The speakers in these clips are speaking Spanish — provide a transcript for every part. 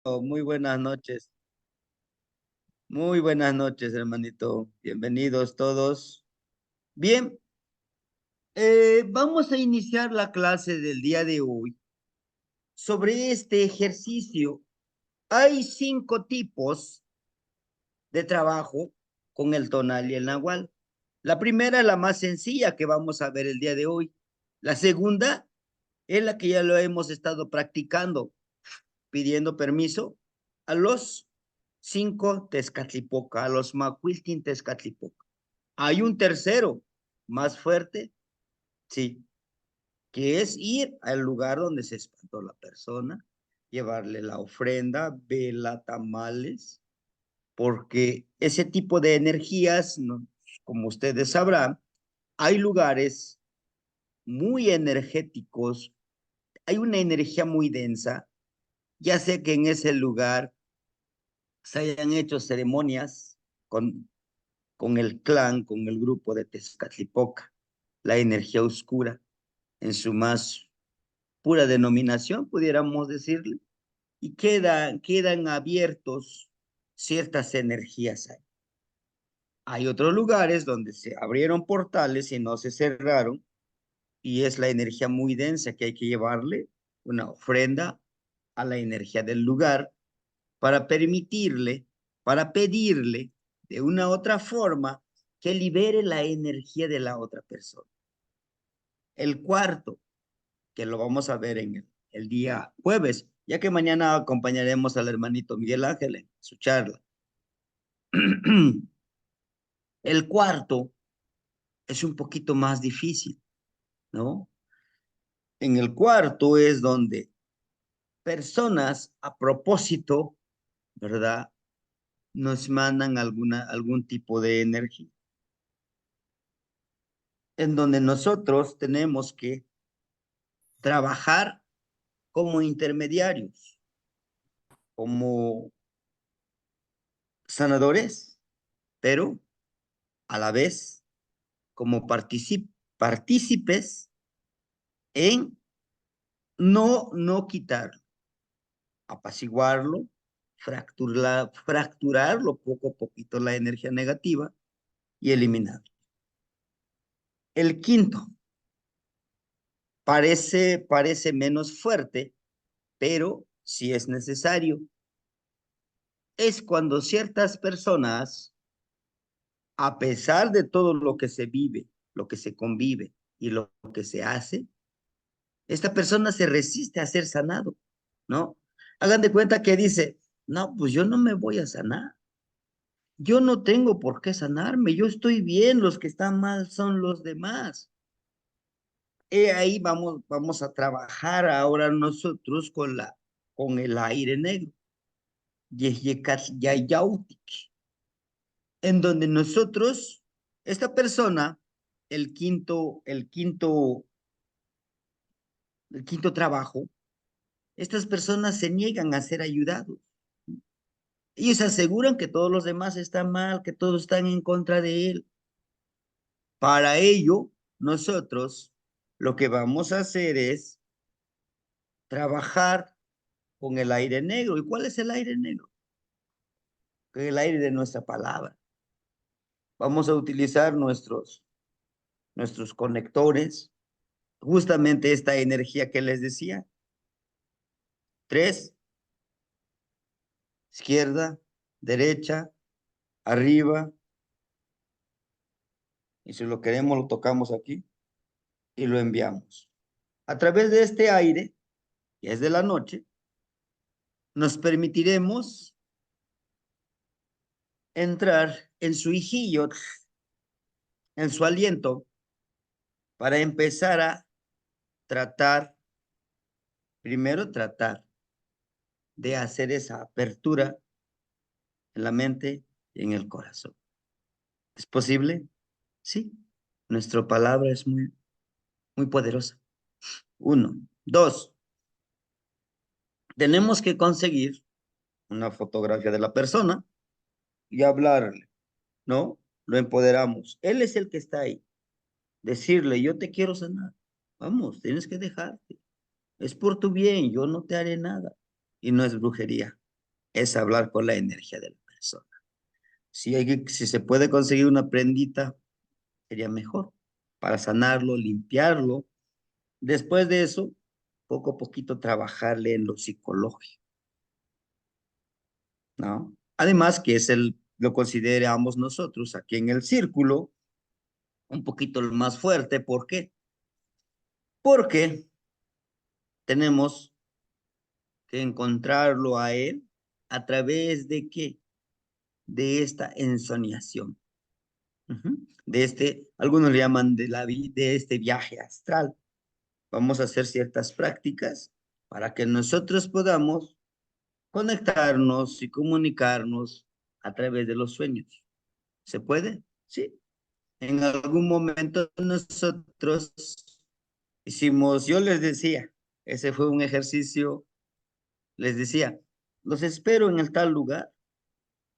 Muy buenas noches. Muy buenas noches, hermanito. Bienvenidos todos. Bien, vamos a iniciar la clase del día de hoy sobre este ejercicio. Hay 5 tipos de trabajo con el tonal y el nahual. La primera es la más sencilla que vamos a ver el día de hoy. La segunda es la que ya lo hemos estado practicando, pidiendo permiso a los 5 Tezcatlipoca, a los Macuiltin Tezcatlipoca. Hay un tercero, más fuerte, sí, que es ir al lugar donde se espantó la persona, llevarle la ofrenda, vela, tamales, porque ese tipo de energías, ¿no? Como ustedes sabrán, hay lugares muy energéticos, hay una energía muy densa, ya sé que en ese lugar se hayan hecho ceremonias con el clan, con el grupo de Tezcatlipoca, la energía oscura, en su más pura denominación, pudiéramos decirle, y quedan abiertos ciertas energías ahí. Hay otros lugares donde se abrieron portales y no se cerraron, y es la energía muy densa que hay que llevarle una ofrenda a la energía del lugar para permitirle, para pedirle de una u otra forma que libere la energía de la otra persona. El cuarto, que lo vamos a ver en el día jueves, ya que mañana acompañaremos al hermanito Miguel Ángel en su charla. El cuarto es un poquito más difícil, ¿no? En el cuarto es donde personas a propósito, ¿verdad? Nos mandan algún tipo de energía, en donde nosotros tenemos que trabajar como intermediarios, como sanadores, pero a la vez como partícipes en no quitarlo, apaciguarlo, fracturarlo poco a poquito la energía negativa y eliminarlo. El quinto parece menos fuerte, pero si es necesario, es cuando ciertas personas, a pesar de todo lo que se vive, lo que se convive y lo que se hace, esta persona se resiste a ser sanado, ¿no? Hagan de cuenta que dice, no, pues yo no me voy a sanar. Yo no tengo por qué sanarme. Yo estoy bien. Los que están mal son los demás. Ahí vamos a trabajar ahora nosotros con el aire negro. Yeyecatl en donde nosotros, esta persona, el quinto, el quinto, el quinto trabajo, estas personas se niegan a ser ayudados. Ellos aseguran que todos los demás están mal, que todos están en contra de él. Para ello, nosotros lo que vamos a hacer es trabajar con el aire negro. ¿Y cuál es el aire negro? El aire de nuestra palabra. Vamos a utilizar nuestros conectores, justamente esta energía que les decía. 3, izquierda, derecha, arriba, y si lo queremos lo tocamos aquí y lo enviamos. A través de este aire, que es de la noche, nos permitiremos entrar en su hijillo, en su aliento, para empezar a tratar, primero tratar de hacer esa apertura en la mente y en el corazón. ¿Es posible? Sí. Nuestra palabra es muy poderosa. 1. 2. Tenemos que conseguir una fotografía de la persona y hablarle, ¿no? Lo empoderamos. Él es el que está ahí. Decirle, yo te quiero sanar. Vamos, tienes que dejarte. Es por tu bien, yo no te haré nada. Y no es brujería. es hablar con la energía de la persona. Si se puede conseguir una prendita, sería mejor para sanarlo, limpiarlo. Después de eso, poco a poquito trabajarle en lo psicológico, ¿no? Además que lo consideramos nosotros aquí en el círculo un poquito el más fuerte. ¿Por qué? Porque tenemos que encontrarlo a él a través de qué? De esta ensoñación. De algunos le llaman de este viaje astral. Vamos a hacer ciertas prácticas para que nosotros podamos conectarnos y comunicarnos a través de los sueños. ¿Se puede? Sí. En algún momento nosotros hicimos, yo les decía, ese fue un ejercicio, les decía, los espero en el tal lugar,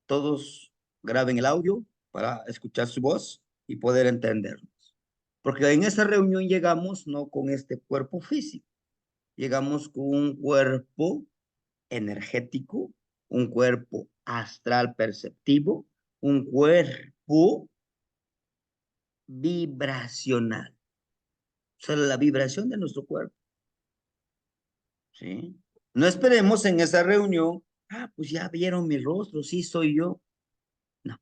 todos graben el audio para escuchar su voz y poder entendernos. Porque en esa reunión llegamos no con este cuerpo físico, llegamos con un cuerpo energético, un cuerpo astral perceptivo, un cuerpo vibracional. O sea, la vibración de nuestro cuerpo, ¿sí? No esperemos en esa reunión, pues ya vieron mi rostro, sí soy yo. No,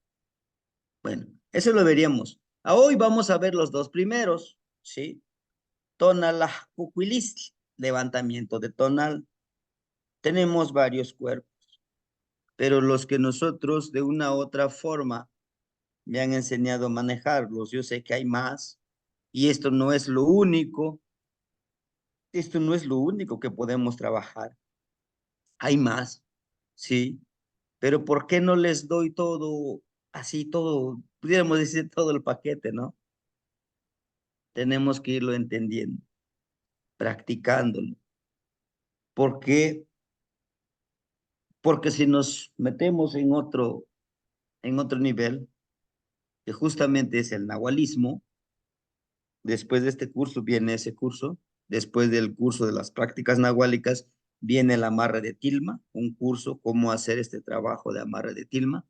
bueno, eso lo veríamos. Hoy vamos a ver los dos primeros, ¿sí? Tonalajcucuilistli, levantamiento de tonal. Tenemos varios cuerpos, pero los que nosotros de una u otra forma me han enseñado a manejarlos, yo sé que hay más, y esto no es lo único que podemos trabajar. Hay más, sí, pero ¿por qué no les doy todo, así todo, pudiéramos decir todo el paquete, ¿no? Tenemos que irlo entendiendo, practicándolo. ¿Por qué? Porque si nos metemos en otro nivel, que justamente es el nahualismo, después de este curso viene ese curso, después del curso de las prácticas nahuálicas viene el amarre de tilma, un curso cómo hacer este trabajo de amarre de tilma.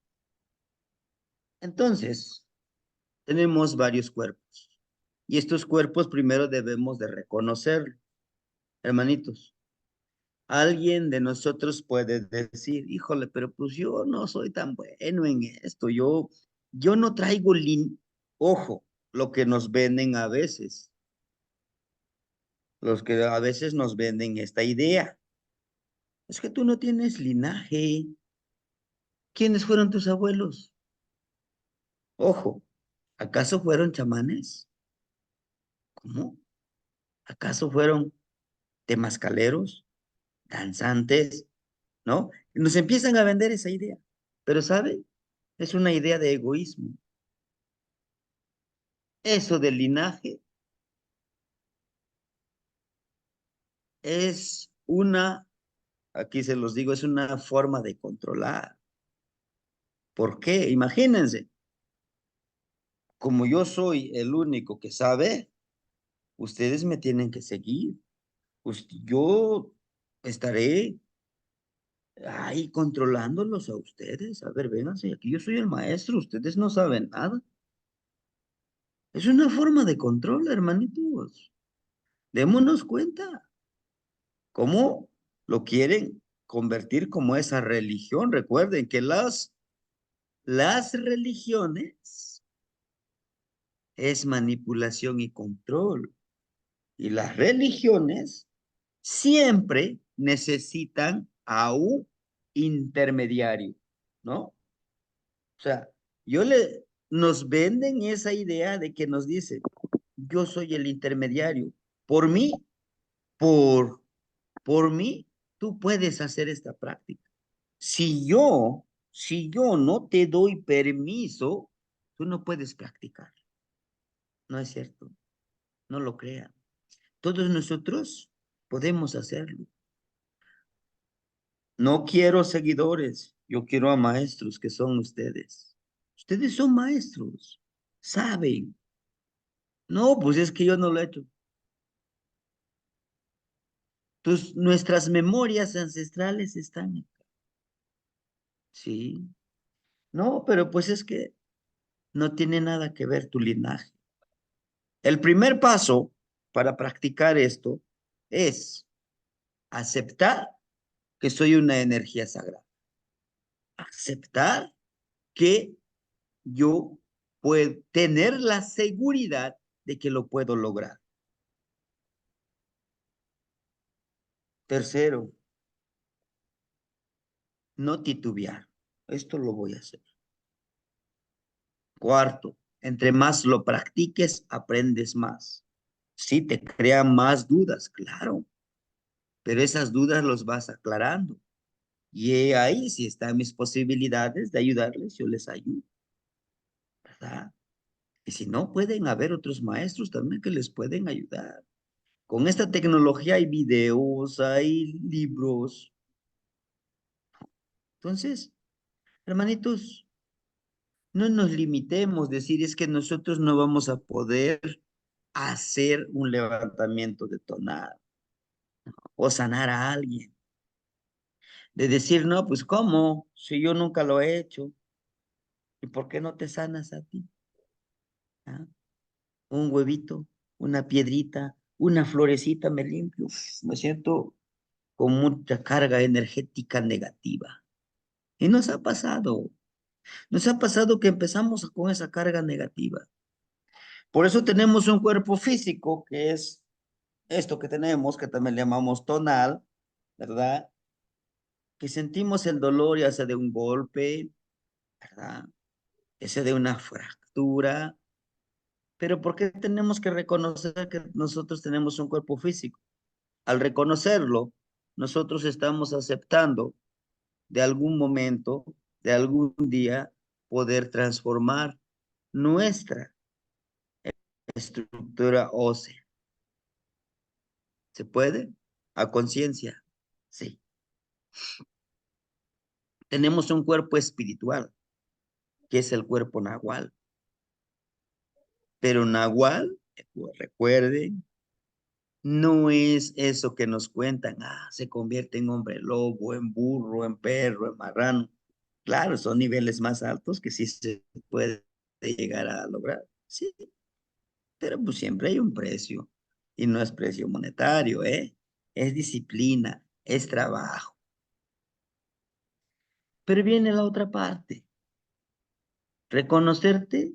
Entonces, tenemos varios cuerpos y estos cuerpos primero debemos de reconocer, hermanitos. Alguien de nosotros puede decir, híjole, pero pues yo no soy tan bueno en esto, yo no traigo ojo, lo que nos venden a veces, los que a veces nos venden esta idea. Es que tú no tienes linaje. ¿Quiénes fueron tus abuelos? Ojo, ¿acaso fueron chamanes? ¿Cómo? ¿Acaso fueron temascaleros, danzantes? ¿No? Nos empiezan a vender esa idea. Pero, ¿sabe? Es una idea de egoísmo. Eso del linaje es aquí se los digo, es una forma de controlar. ¿Por qué? Imagínense, como yo soy el único que sabe, ustedes me tienen que seguir. Pues yo estaré ahí controlándolos a ustedes. A ver, vénganse, aquí yo soy el maestro, ustedes no saben nada. Es una forma de control, hermanitos. Démonos cuenta cómo lo quieren convertir como esa religión. Recuerden que las religiones es manipulación y control. Y las religiones siempre necesitan a un intermediario, ¿no? O sea, nos venden esa idea de que nos dicen, yo soy el intermediario. Por mí, por, por mí, tú puedes hacer esta práctica. Si yo no te doy permiso, tú no puedes practicar. No es cierto, no lo crean. Todos nosotros podemos hacerlo. No quiero seguidores, yo quiero a maestros que son ustedes. Ustedes son maestros, saben. No, pues es que yo no lo he hecho. Nuestras memorias ancestrales están acá. Sí. No, pero pues es que no tiene nada que ver tu linaje. El primer paso para practicar esto es aceptar que soy una energía sagrada. Aceptar que yo puedo tener la seguridad de que lo puedo lograr. Tercero, no titubear. Esto lo voy a hacer. Cuarto, entre más lo practiques, aprendes más. Sí, te crean más dudas, claro, pero esas dudas los vas aclarando. Y ahí, si están mis posibilidades de ayudarles, yo les ayudo, ¿verdad? Y si no, pueden haber otros maestros también que les pueden ayudar. Con esta tecnología hay videos, hay libros. Entonces, hermanitos, no nos limitemos a decir es que nosotros no vamos a poder hacer un levantamiento de tonal o sanar a alguien. De decir, no, pues ¿cómo? Si yo nunca lo he hecho. ¿Y por qué no te sanas a ti? ¿Ah? Un huevito, una piedrita, una florecita me limpio. Uf, me siento con mucha carga energética negativa. Y nos ha pasado que empezamos con esa carga negativa. Por eso tenemos un cuerpo físico que es esto que tenemos, que también le llamamos tonal, ¿verdad? Que sentimos el dolor ya sea de un golpe, ¿verdad? Ya sea de una fractura, pero ¿por qué tenemos que reconocer que nosotros tenemos un cuerpo físico? Al reconocerlo, nosotros estamos aceptando de algún momento, de algún día, poder transformar nuestra estructura ósea. ¿Se puede? A conciencia. Sí. Tenemos un cuerpo espiritual, que es el cuerpo nahual. Pero nahual, recuerden, no es eso que nos cuentan. Ah, se convierte en hombre lobo, en burro, en perro, en marrano. Claro, son niveles más altos que sí se puede llegar a lograr. Sí, pero pues siempre hay un precio. Y no es precio monetario, ¿eh? Es disciplina, es trabajo. Pero viene la otra parte. Reconocerte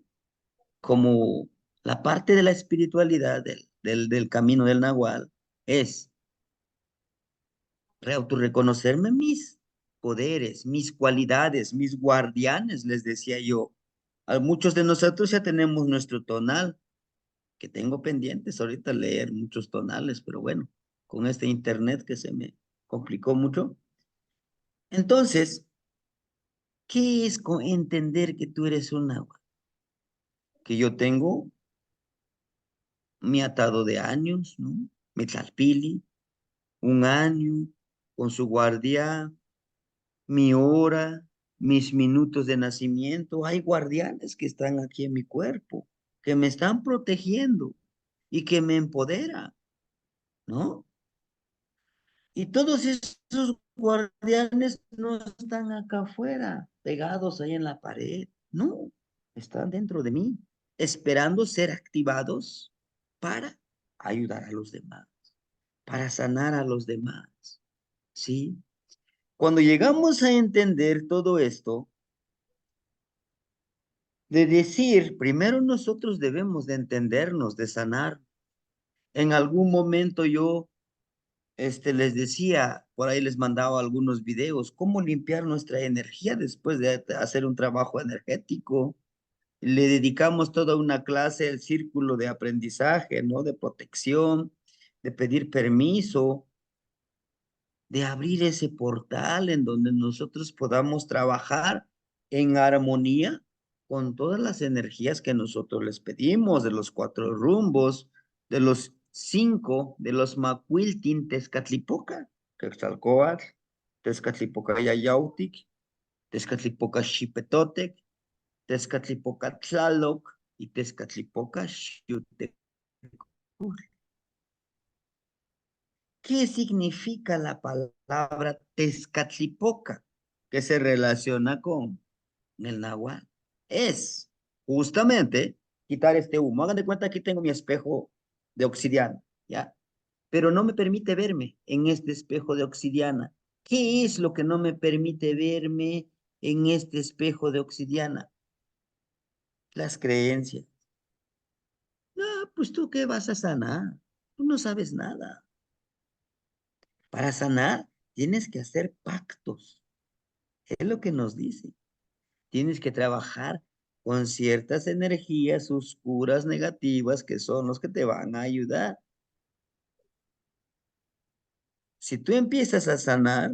como la parte de la espiritualidad del camino del Nahual es autorreconocerme mis poderes, mis cualidades, mis guardianes, les decía yo. A muchos de nosotros ya tenemos nuestro tonal, que tengo pendientes ahorita leer muchos tonales, pero bueno, con este internet que se me complicó mucho. Entonces, ¿qué es entender que tú eres un Nahual? Que yo tengo mi atado de años, ¿no? Mi tlalpili, un año con su guardia, mi hora, mis minutos de nacimiento. Hay guardianes que están aquí en mi cuerpo, que me están protegiendo y que me empodera, ¿no? Y todos esos guardianes no están acá afuera, pegados ahí en la pared, no, están dentro de mí, esperando ser activados para ayudar a los demás, para sanar a los demás, ¿sí? Cuando llegamos a entender todo esto, de decir, primero nosotros debemos de entendernos, de sanar. En algún momento yo les decía, por ahí les mandaba algunos videos, cómo limpiar nuestra energía después de hacer un trabajo energético. Le dedicamos toda una clase, el círculo de aprendizaje, ¿no? De protección, de pedir permiso, de abrir ese portal en donde nosotros podamos trabajar en armonía con todas las energías que nosotros les pedimos, de los cuatro rumbos, de los cinco, de los Macuiltin Tezcatlipoca, Quetzalcóatl, Tezcatlipoca Yayautic, Tezcatlipoca Xipetotec, Tezcatlipoca Tlaloc y Tezcatlipoca Xiutecul. ¿Qué significa la palabra Tezcatlipoca? que se relaciona con el náhuatl. Es justamente quitar este humo. Hagan de cuenta que tengo mi espejo de obsidiana, ¿ya? Pero no me permite verme en este espejo de obsidiana. ¿Qué es lo que no me permite verme en este espejo de obsidiana? Las creencias. No, pues tú qué vas a sanar. Tú no sabes nada. Para sanar tienes que hacer pactos. Es lo que nos dice. Tienes que trabajar con ciertas energías oscuras, negativas, que son los que te van a ayudar. Si tú empiezas a sanar,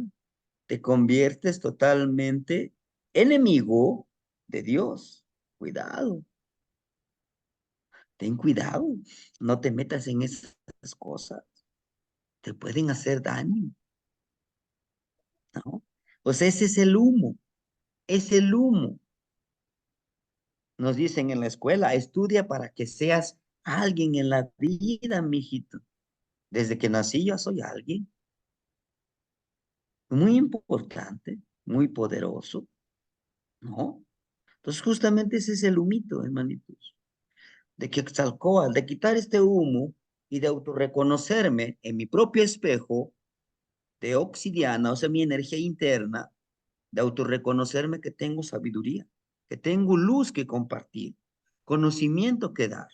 te conviertes totalmente enemigo de Dios. Cuidado, ten cuidado, no te metas en esas cosas, te pueden hacer daño, ¿no? Pues ese es el humo. Nos dicen en la escuela, estudia para que seas alguien en la vida, mijito. Desde que nací yo soy alguien muy importante, muy poderoso, ¿no? Entonces justamente ese es el humito, hermanitos, de Quetzalcóatl, de quitar este humo y de autorreconocerme en mi propio espejo de obsidiana, o sea, mi energía interna, de autorreconocerme que tengo sabiduría, que tengo luz que compartir, conocimiento que dar,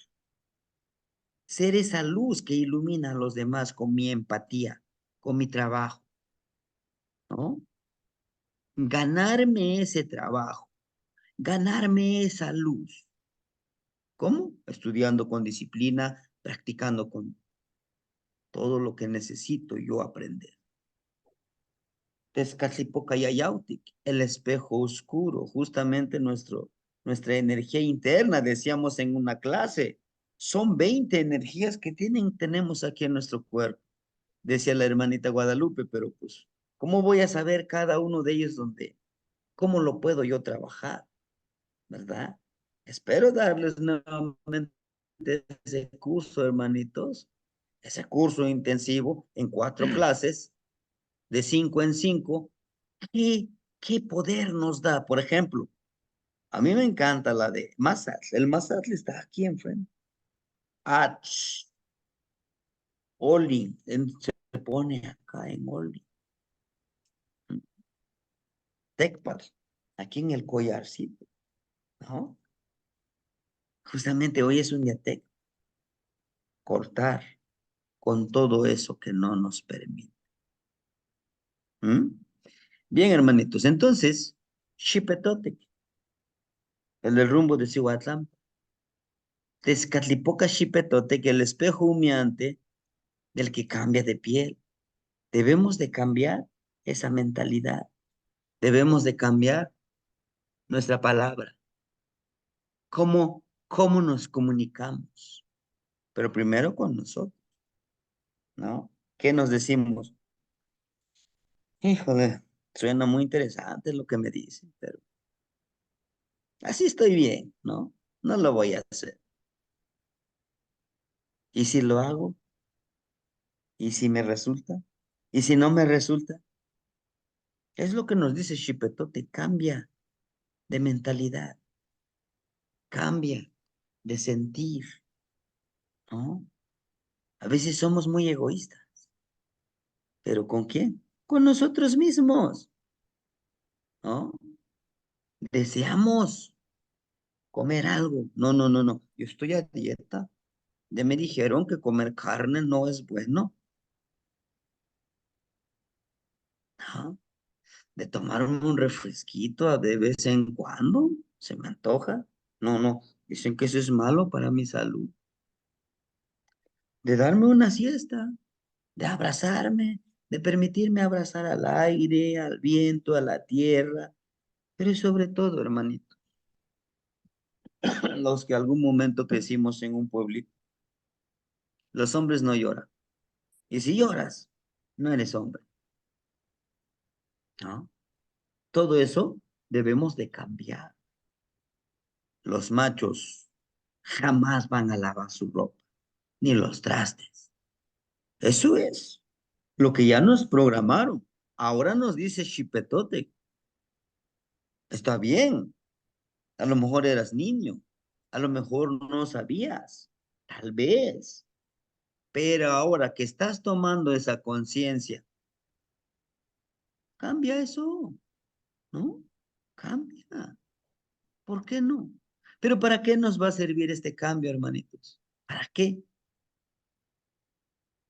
ser esa luz que ilumina a los demás con mi empatía, con mi trabajo, ¿no? Ganarme ese trabajo, ganarme esa luz. ¿Cómo? Estudiando con disciplina, practicando con todo lo que necesito yo aprender. Tezcatlipoca-Yayautic, el espejo oscuro, justamente nuestra energía interna, decíamos en una clase, son 20 energías que tenemos aquí en nuestro cuerpo, decía la hermanita Guadalupe, pero pues, ¿cómo voy a saber cada uno de ellos dónde? ¿Cómo lo puedo yo trabajar? ¿Verdad? Espero darles nuevamente ese curso, hermanitos, ese curso intensivo en 4 clases, de 5 en 5. ¿Qué, qué poder nos da? Por ejemplo, a mí me encanta la de Mazatlán. El Mazatlán está aquí enfrente. Ach, Oli, se pone acá en Oli. Tecpal, aquí en el collarcito, ¿no? Justamente hoy es un día tec, cortar con todo eso que no nos permite. ¿Mm? Bien, hermanitos, entonces, Xipetotec, el del rumbo de Cihuatlán, Tezcatlipoca Xipetotec, el espejo humeante del que cambia de piel. Debemos de cambiar esa mentalidad. Debemos de cambiar nuestra palabra. ¿Cómo nos comunicamos? Pero primero con nosotros, ¿no? ¿Qué nos decimos? Híjole, suena muy interesante lo que me dicen, pero así estoy bien, ¿no? No lo voy a hacer. ¿Y si lo hago? ¿Y si me resulta? ¿Y si no me resulta? Es lo que nos dice Chipetote, cambia de mentalidad, cambia de sentir, ¿no? A veces somos muy egoístas, pero ¿con quién? Con nosotros mismos, ¿no? Deseamos comer algo. No, no, no, no. Yo estoy a dieta. Ya me dijeron que comer carne no es bueno, ¿no? De tomarme un refresquito de vez en cuando, se me antoja. No, no, dicen que eso es malo para mi salud. De darme una siesta, de abrazarme, de permitirme abrazar al aire, al viento, a la tierra, pero sobre todo, hermanito, los que algún momento crecimos en un pueblito, los hombres no lloran. Y si lloras, no eres hombre, ¿no? Todo eso debemos de cambiar. Los machos jamás van a lavar su ropa, ni los trastes. Eso es lo que ya nos programaron. Ahora nos dice Chipetote. Está bien. A lo mejor eras niño. A lo mejor no sabías. Tal vez. Pero ahora que estás tomando esa conciencia, cambia eso, ¿no? Cambia. ¿Por qué no? Pero ¿para qué nos va a servir este cambio, hermanitos? ¿Para qué?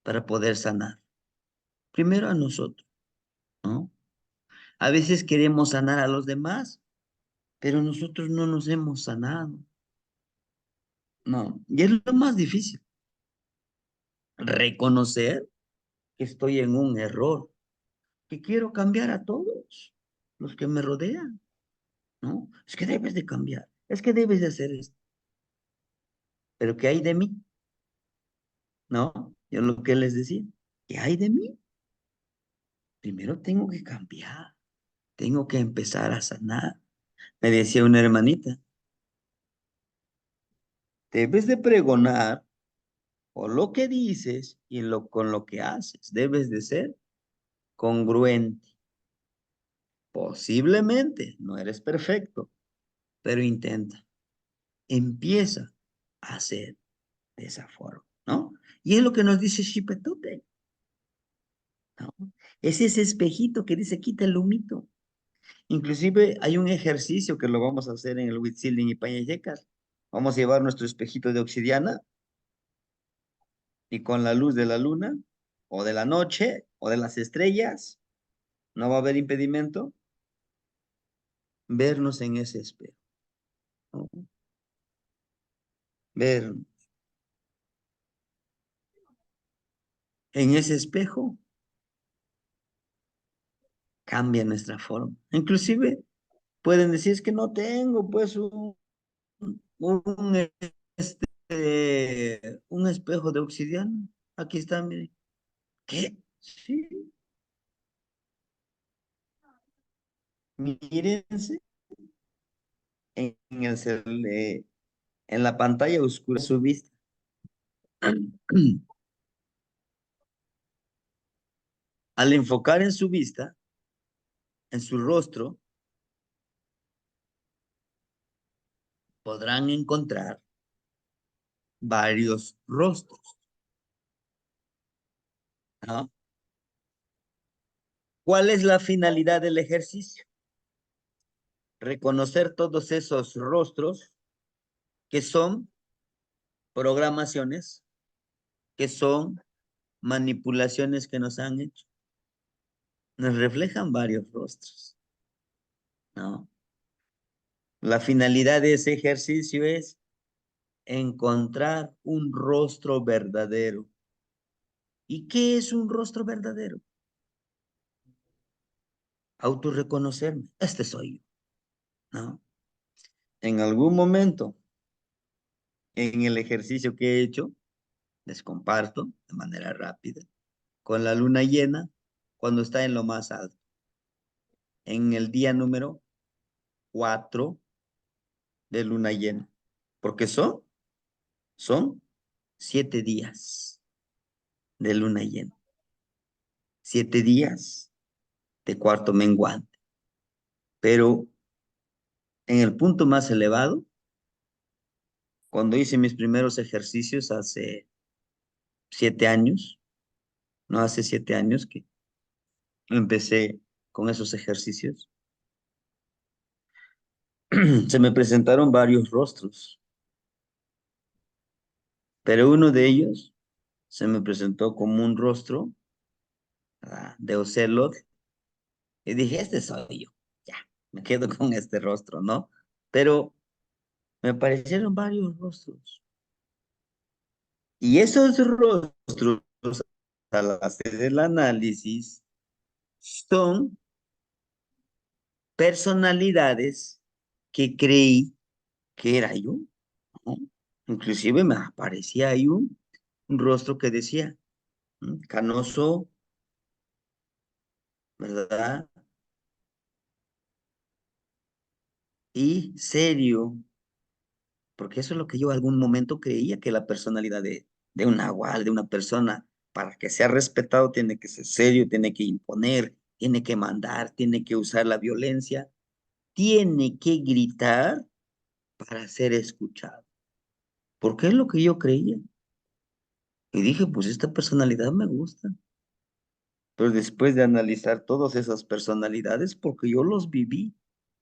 Para poder sanar. Primero a nosotros, ¿no? A veces queremos sanar a los demás, pero nosotros no nos hemos sanado. No. Y es lo más difícil, reconocer que estoy en un error, que quiero cambiar a todos los que me rodean, ¿no? Es que debes de cambiar, es que debes de hacer esto. Pero ¿qué hay de mí? ¿No? Yo lo que les decía, ¿qué hay de mí? Primero tengo que cambiar, tengo que empezar a sanar. Me decía una hermanita, debes de pregonar o lo que dices y con lo que haces. Debes de ser congruente. Posiblemente no eres perfecto, pero intenta. Empieza a hacer de esa forma, ¿no? Y es lo que nos dice Shipetute, ¿no? Es ese espejito que dice, quita el humito. Inclusive hay un ejercicio que lo vamos a hacer en el Huitzilin y Pañayecas. Vamos a llevar nuestro espejito de obsidiana y con la luz de la luna o de la noche o de las estrellas, no va a haber impedimento, vernos en ese espejo, ¿no? Ver en ese espejo cambia nuestra forma. Inclusive pueden decir es que no tengo pues un, un espejo de obsidiana. Aquí está, mire. ¿Qué? Sí, mírense en en la pantalla oscura de su vista. Al enfocar en su vista, en su rostro, podrán encontrar varios rostros, ¿no? ¿Cuál es la finalidad del ejercicio? Reconocer todos esos rostros que son programaciones, que son manipulaciones que nos han hecho. Nos reflejan varios rostros, ¿no? La finalidad de ese ejercicio es encontrar un rostro verdadero. ¿Y qué es un rostro verdadero? Autorreconocerme. Este soy yo, ¿no? En algún momento, en el ejercicio que he hecho, les comparto de manera rápida, con la luna llena, cuando está en lo más alto, en el día número 4 de luna llena, porque son 7 días de luna llena, 7 días de cuarto menguante, pero en el punto más elevado, cuando hice mis primeros ejercicios hace 7 años, no hace 7 años que empecé con esos ejercicios, se me presentaron varios rostros, pero uno de ellos se me presentó como un rostro de Ocelot y dije, este soy yo, ya, me quedo con este rostro, ¿no? Pero me parecieron varios rostros y esos rostros, al hacer el análisis, son personalidades que creí que era yo, ¿no? Inclusive me aparecía ahí un rostro que decía, canoso, ¿verdad? Y serio, porque eso es lo que yo algún momento creía que la personalidad de un nahual, de una persona, para que sea respetado, tiene que ser serio, tiene que imponer, tiene que mandar, tiene que usar la violencia. tiene que gritar para ser escuchado. Porque es lo que yo creía. Y dije, pues esta personalidad me gusta. Pero después de analizar todas esas personalidades, porque yo los viví,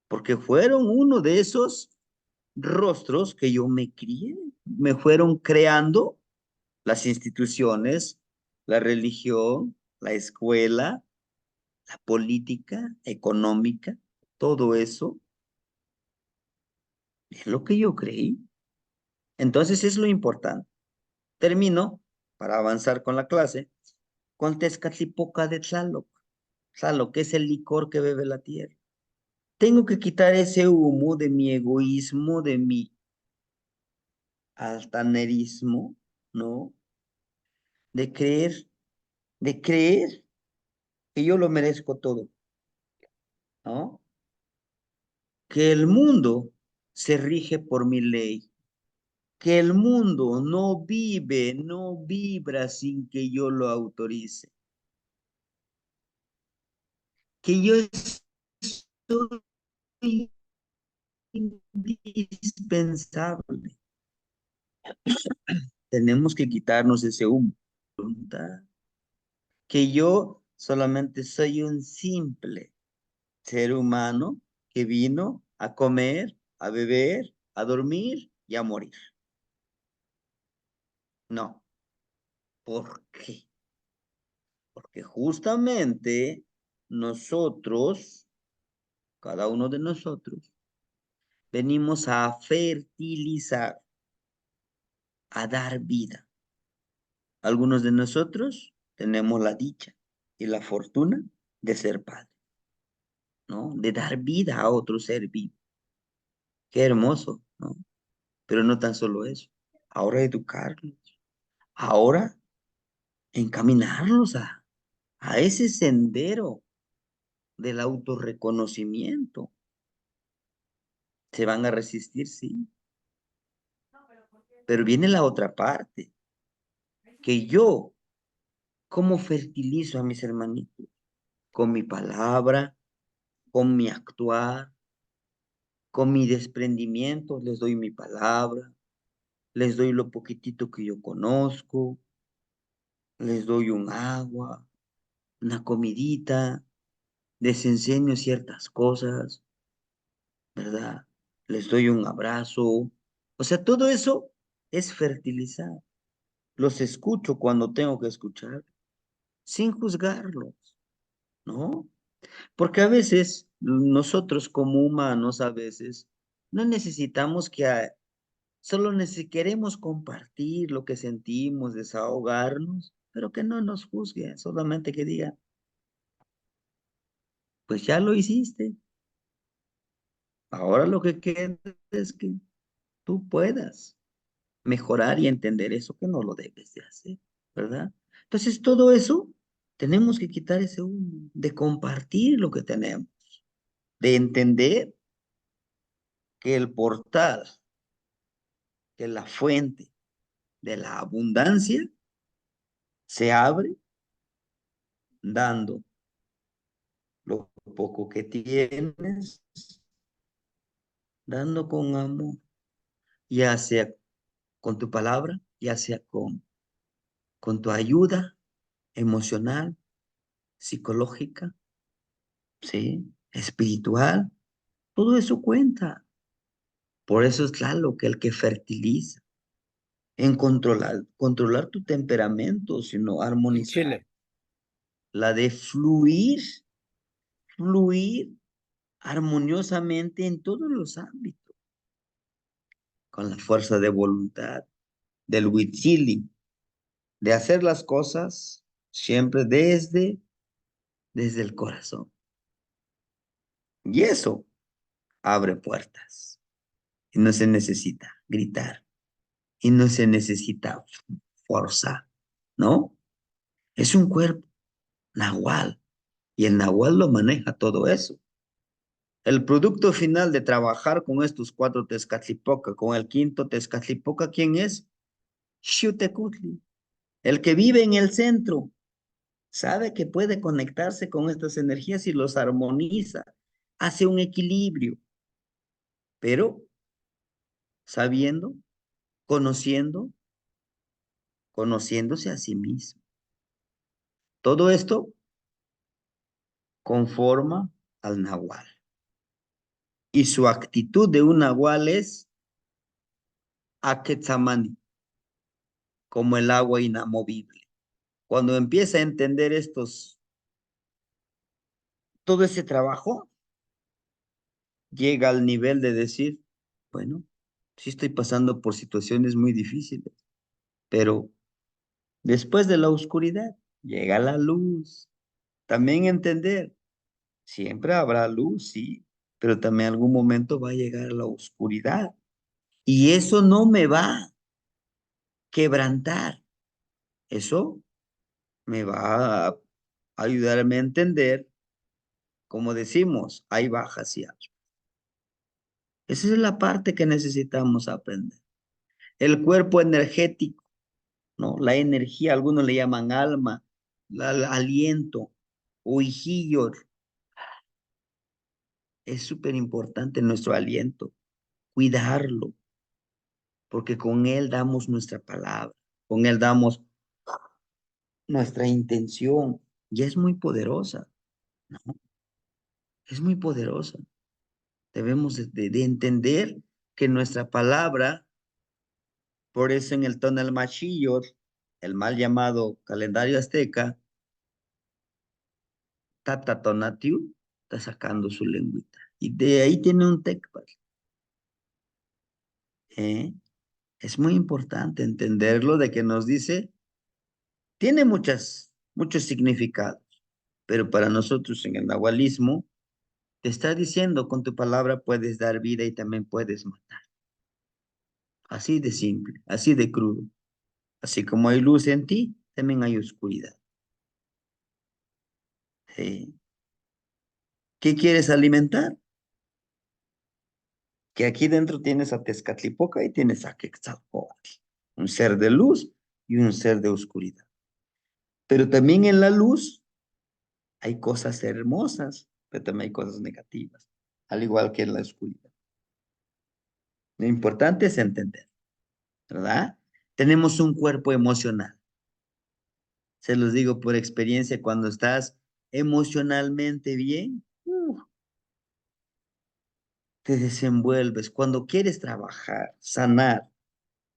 porque fueron uno de esos rostros que yo me crié, me fueron creando las instituciones, la religión, la escuela, la política, económica, todo eso es lo que yo creí. Entonces es lo importante. Termino para avanzar con la clase con Tezcatlipoca de Tlaloc. Tlaloc es el licor que bebe la tierra. Tengo que quitar ese humo de mi egoísmo, de mi altanerismo, ¿no? De creer, de creer que yo lo merezco todo, ¿no? Que el mundo se rige por mi ley, que el mundo no vive, no vibra sin que yo lo autorice, que yo soy indispensable. Tenemos que quitarnos ese humo. Que yo solamente soy un simple ser humano que vino a comer, a beber, a dormir y a morir. No. ¿Por qué? Porque justamente nosotros, cada uno de nosotros, venimos a fertilizar, a dar vida. Algunos de nosotros tenemos la dicha y la fortuna de ser padres, ¿no? De dar vida a otro ser vivo. Qué hermoso, ¿no? Pero no tan solo eso. Ahora educarlos, ahora encaminarlos a ese sendero del autorreconocimiento. Se van a resistir, sí. Pero viene la otra parte, que yo, ¿cómo fertilizo a mis hermanitos? Con mi palabra, con mi actuar, con mi desprendimiento, les doy mi palabra, les doy lo poquitito que yo conozco, les doy un agua, una comidita, les enseño ciertas cosas, ¿verdad? Les doy un abrazo. O sea, todo eso es fertilizar. Los escucho cuando tengo que escuchar, sin juzgarlos, ¿no? Porque a veces nosotros como humanos, a veces, no necesitamos solo queremos compartir lo que sentimos, desahogarnos, pero que no nos juzguen, solamente que digan, pues ya lo hiciste. Ahora lo que queda es que tú puedas mejorar y entender eso que no lo debes de hacer, ¿verdad? Entonces, todo eso tenemos que quitar ese humo, de compartir lo que tenemos, de entender que el portal, que la fuente de la abundancia se abre dando lo poco que tienes, dando con amor, ya sea con tu palabra, ya sea con tu ayuda emocional, psicológica, ¿sí? Espiritual, todo eso cuenta. Por eso es claro que el que fertiliza, en controlar tu temperamento, sino En armonizar, Chile. la de fluir armoniosamente en todos los ámbitos, con la fuerza de voluntad, del huitzili, de hacer las cosas siempre desde el corazón. Y eso abre puertas. Y no se necesita gritar. Y no se necesita forzar, ¿no? Es un cuerpo nahual. Y el nahual lo maneja todo eso. El producto final de trabajar con estos cuatro Tezcatlipoca, con el quinto Tezcatlipoca, ¿quién es? Xiuhtecutli, el que vive en el centro, sabe que puede conectarse con estas energías y los armoniza hace un equilibrio, pero sabiendo, conociendo, conociéndose a sí mismo. Todo esto conforma al nahual. Y su actitud de un nahual es Aquetzamani, como el agua inamovible. Cuando empieza a entender todo ese trabajo, llega al nivel de decir, bueno, sí estoy pasando por situaciones muy difíciles, pero después de la oscuridad llega la luz. También entender, siempre habrá luz, sí, pero también algún momento va a llegar la oscuridad. Y eso no me va a quebrantar. Eso me va a ayudarme a entender, como decimos, hay bajas y altas. Esa es la parte que necesitamos aprender. El cuerpo energético, ¿no? La energía, algunos le llaman alma, el aliento, oijillo, es súper importante nuestro aliento, cuidarlo, porque con él damos nuestra palabra, con él damos nuestra intención, y es muy poderosa, ¿no? Es muy poderosa. Debemos de entender que nuestra palabra, por eso en el tonal machillo, el mal llamado calendario azteca, Tata Tonatiuh está sacando su lengüita. Y de ahí tiene un tecpat. ¿Eh? Es muy importante entenderlo de que nos dice, tiene muchos significados, pero para nosotros en el nahualismo, te está diciendo con tu palabra puedes dar vida y también puedes matar. Así de simple, así de crudo. Así como hay luz en ti, también hay oscuridad. ¿Sí? ¿Qué quieres alimentar? Que aquí dentro tienes a Tezcatlipoca y tienes a Quetzalcóatl, un ser de luz y un ser de oscuridad. Pero también en la luz hay cosas hermosas, pero también hay cosas negativas, al igual que en la oscuridad. Lo importante es entender, ¿verdad? Tenemos un cuerpo emocional. Se los digo por experiencia, cuando estás emocionalmente bien, te desenvuelves. Cuando quieres trabajar, sanar,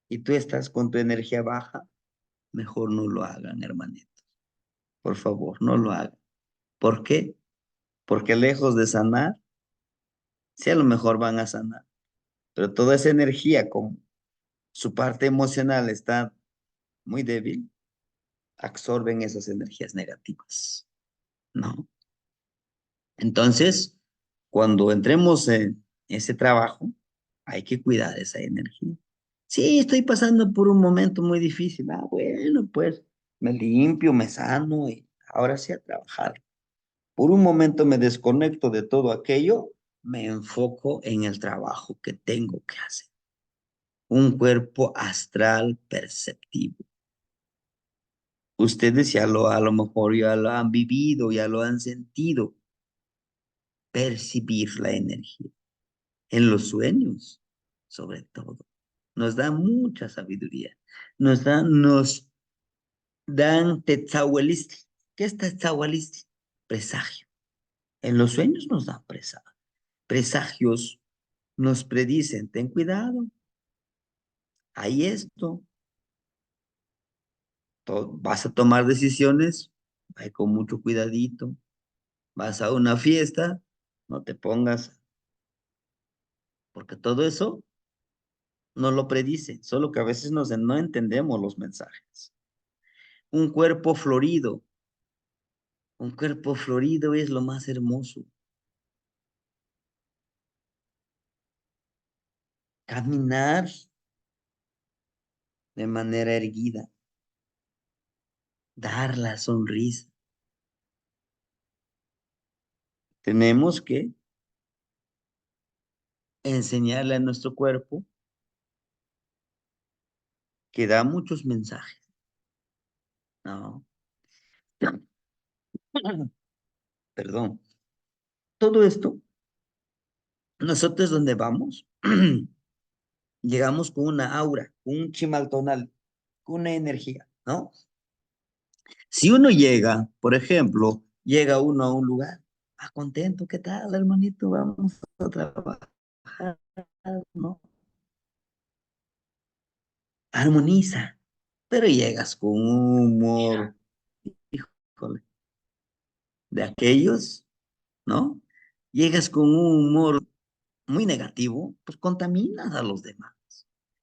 y tú estás con tu energía baja, mejor no lo hagan, hermanito. Por favor, no lo hagan. ¿Por qué? Porque lejos de sanar, sí a lo mejor van a sanar, pero toda esa energía, como su parte emocional está muy débil, absorben esas energías negativas, ¿no? Entonces, cuando entremos en ese trabajo, hay que cuidar esa energía. Sí, estoy pasando por un momento muy difícil. Ah, bueno, pues me limpio, me sano y ahora sí a trabajar. Por un momento me desconecto de todo aquello, me enfoco en el trabajo que tengo que hacer. Un cuerpo astral perceptivo. Ustedes a lo mejor ya lo han vivido, ya lo han sentido. Percibir la energía. En los sueños, sobre todo. Nos da mucha sabiduría. Nos dan tetzahualistli. ¿Qué es tetzahualistli? Presagio. En los sueños nos dan presagios. Nos predicen, ten cuidado, hay esto. Vas a tomar decisiones, hay con mucho cuidadito. Vas a una fiesta, no te pongas, porque todo eso no lo predice, solo que a veces no entendemos los mensajes. Un cuerpo florido. Un cuerpo florido es lo más hermoso. Caminar de manera erguida, dar la sonrisa. Tenemos que enseñarle a nuestro cuerpo que da muchos mensajes. No, perdón. Todo esto Nosotros donde vamos, llegamos con una aura, con un chimaltonal, con una energía, ¿no? Si uno llega, por ejemplo, llega uno a un lugar, contento, ¿qué tal, hermanito? Vamos a trabajar, ¿no? Armoniza, pero llegas con un humor, híjole, de aquellos, ¿no? Llegas con un humor muy negativo, pues contaminas a los demás.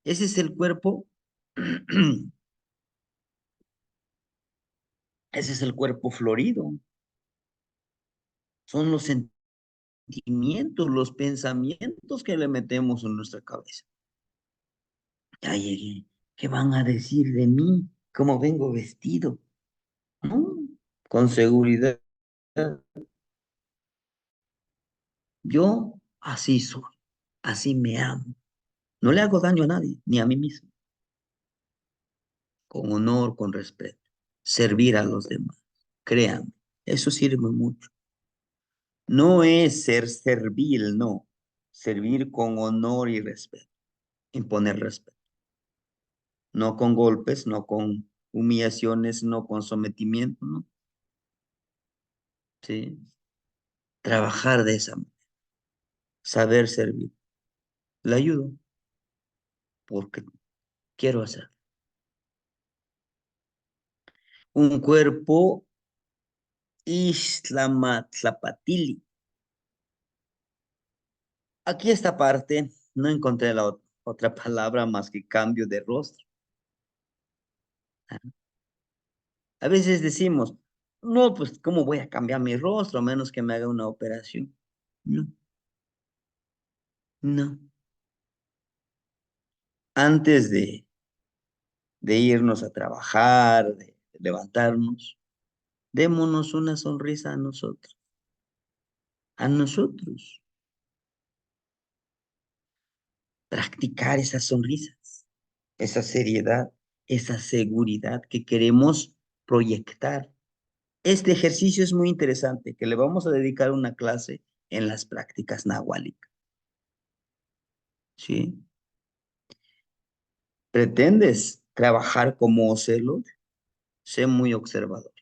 Ese es el cuerpo, ese es el cuerpo florido, son los sentimientos, los pensamientos que le metemos en nuestra cabeza. Ya llegué, ¿qué van a decir de mí? ¿Cómo vengo vestido? ¿No? Con seguridad, yo así soy, así me amo. No le hago daño a nadie, ni a mí mismo, con honor, con respeto, servir a los demás. Créanme, eso sirve mucho. No es ser servil, no. Servir con honor y respeto, imponer respeto. No con golpes, no con humillaciones, no con sometimiento, no. Sí. Trabajar de esa manera, saber servir. Le ayudo porque quiero hacer. Un cuerpo Islamatlapatili. Aquí esta parte no encontré la otra palabra más que cambio de rostro. A veces decimos, no, pues, ¿cómo voy a cambiar mi rostro a menos que me haga una operación? No, no. Antes de irnos a trabajar, de levantarnos, démonos una sonrisa a nosotros, a nosotros. Practicar esas sonrisas, esa seriedad, esa seguridad que queremos proyectar. Este ejercicio es muy interesante, que le vamos a dedicar una clase en las prácticas nahuálicas, ¿sí? ¿Pretendes trabajar como Ocelot? Sé muy observador,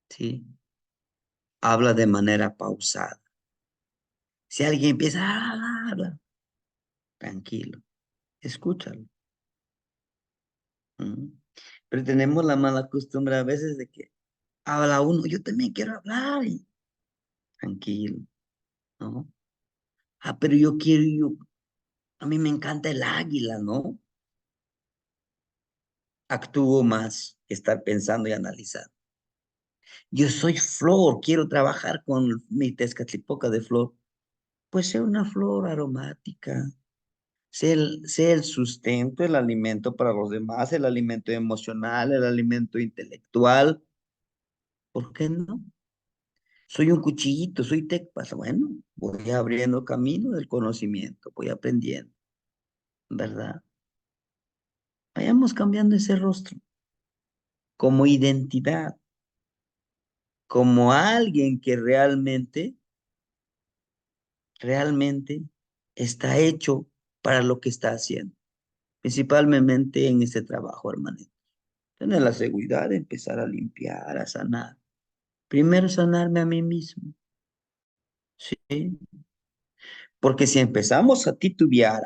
¿sí? Habla de manera pausada. Si alguien empieza a hablar, tranquilo, escúchalo. ¿Mm? Pero tenemos la mala costumbre a veces de que habla uno, yo también quiero hablar, y tranquilo, ¿no? Pero yo quiero, a mí me encanta el águila, ¿no? Actúo más que estar pensando y analizando. Yo soy flor, quiero trabajar con mi tezcatlipoca de flor. Pues sea una flor aromática, sea el sustento, el alimento para los demás, el alimento emocional, el alimento intelectual. ¿Por qué no? Soy un cuchillito, soy tecpas. Bueno, voy abriendo camino del conocimiento, voy aprendiendo, ¿verdad? Vayamos cambiando ese rostro como identidad, como alguien que realmente está hecho para lo que está haciendo, principalmente en este trabajo, hermanito. Tener la seguridad de empezar a limpiar, a sanar. Primero sanarme a mí mismo, ¿sí? Porque si empezamos a titubear,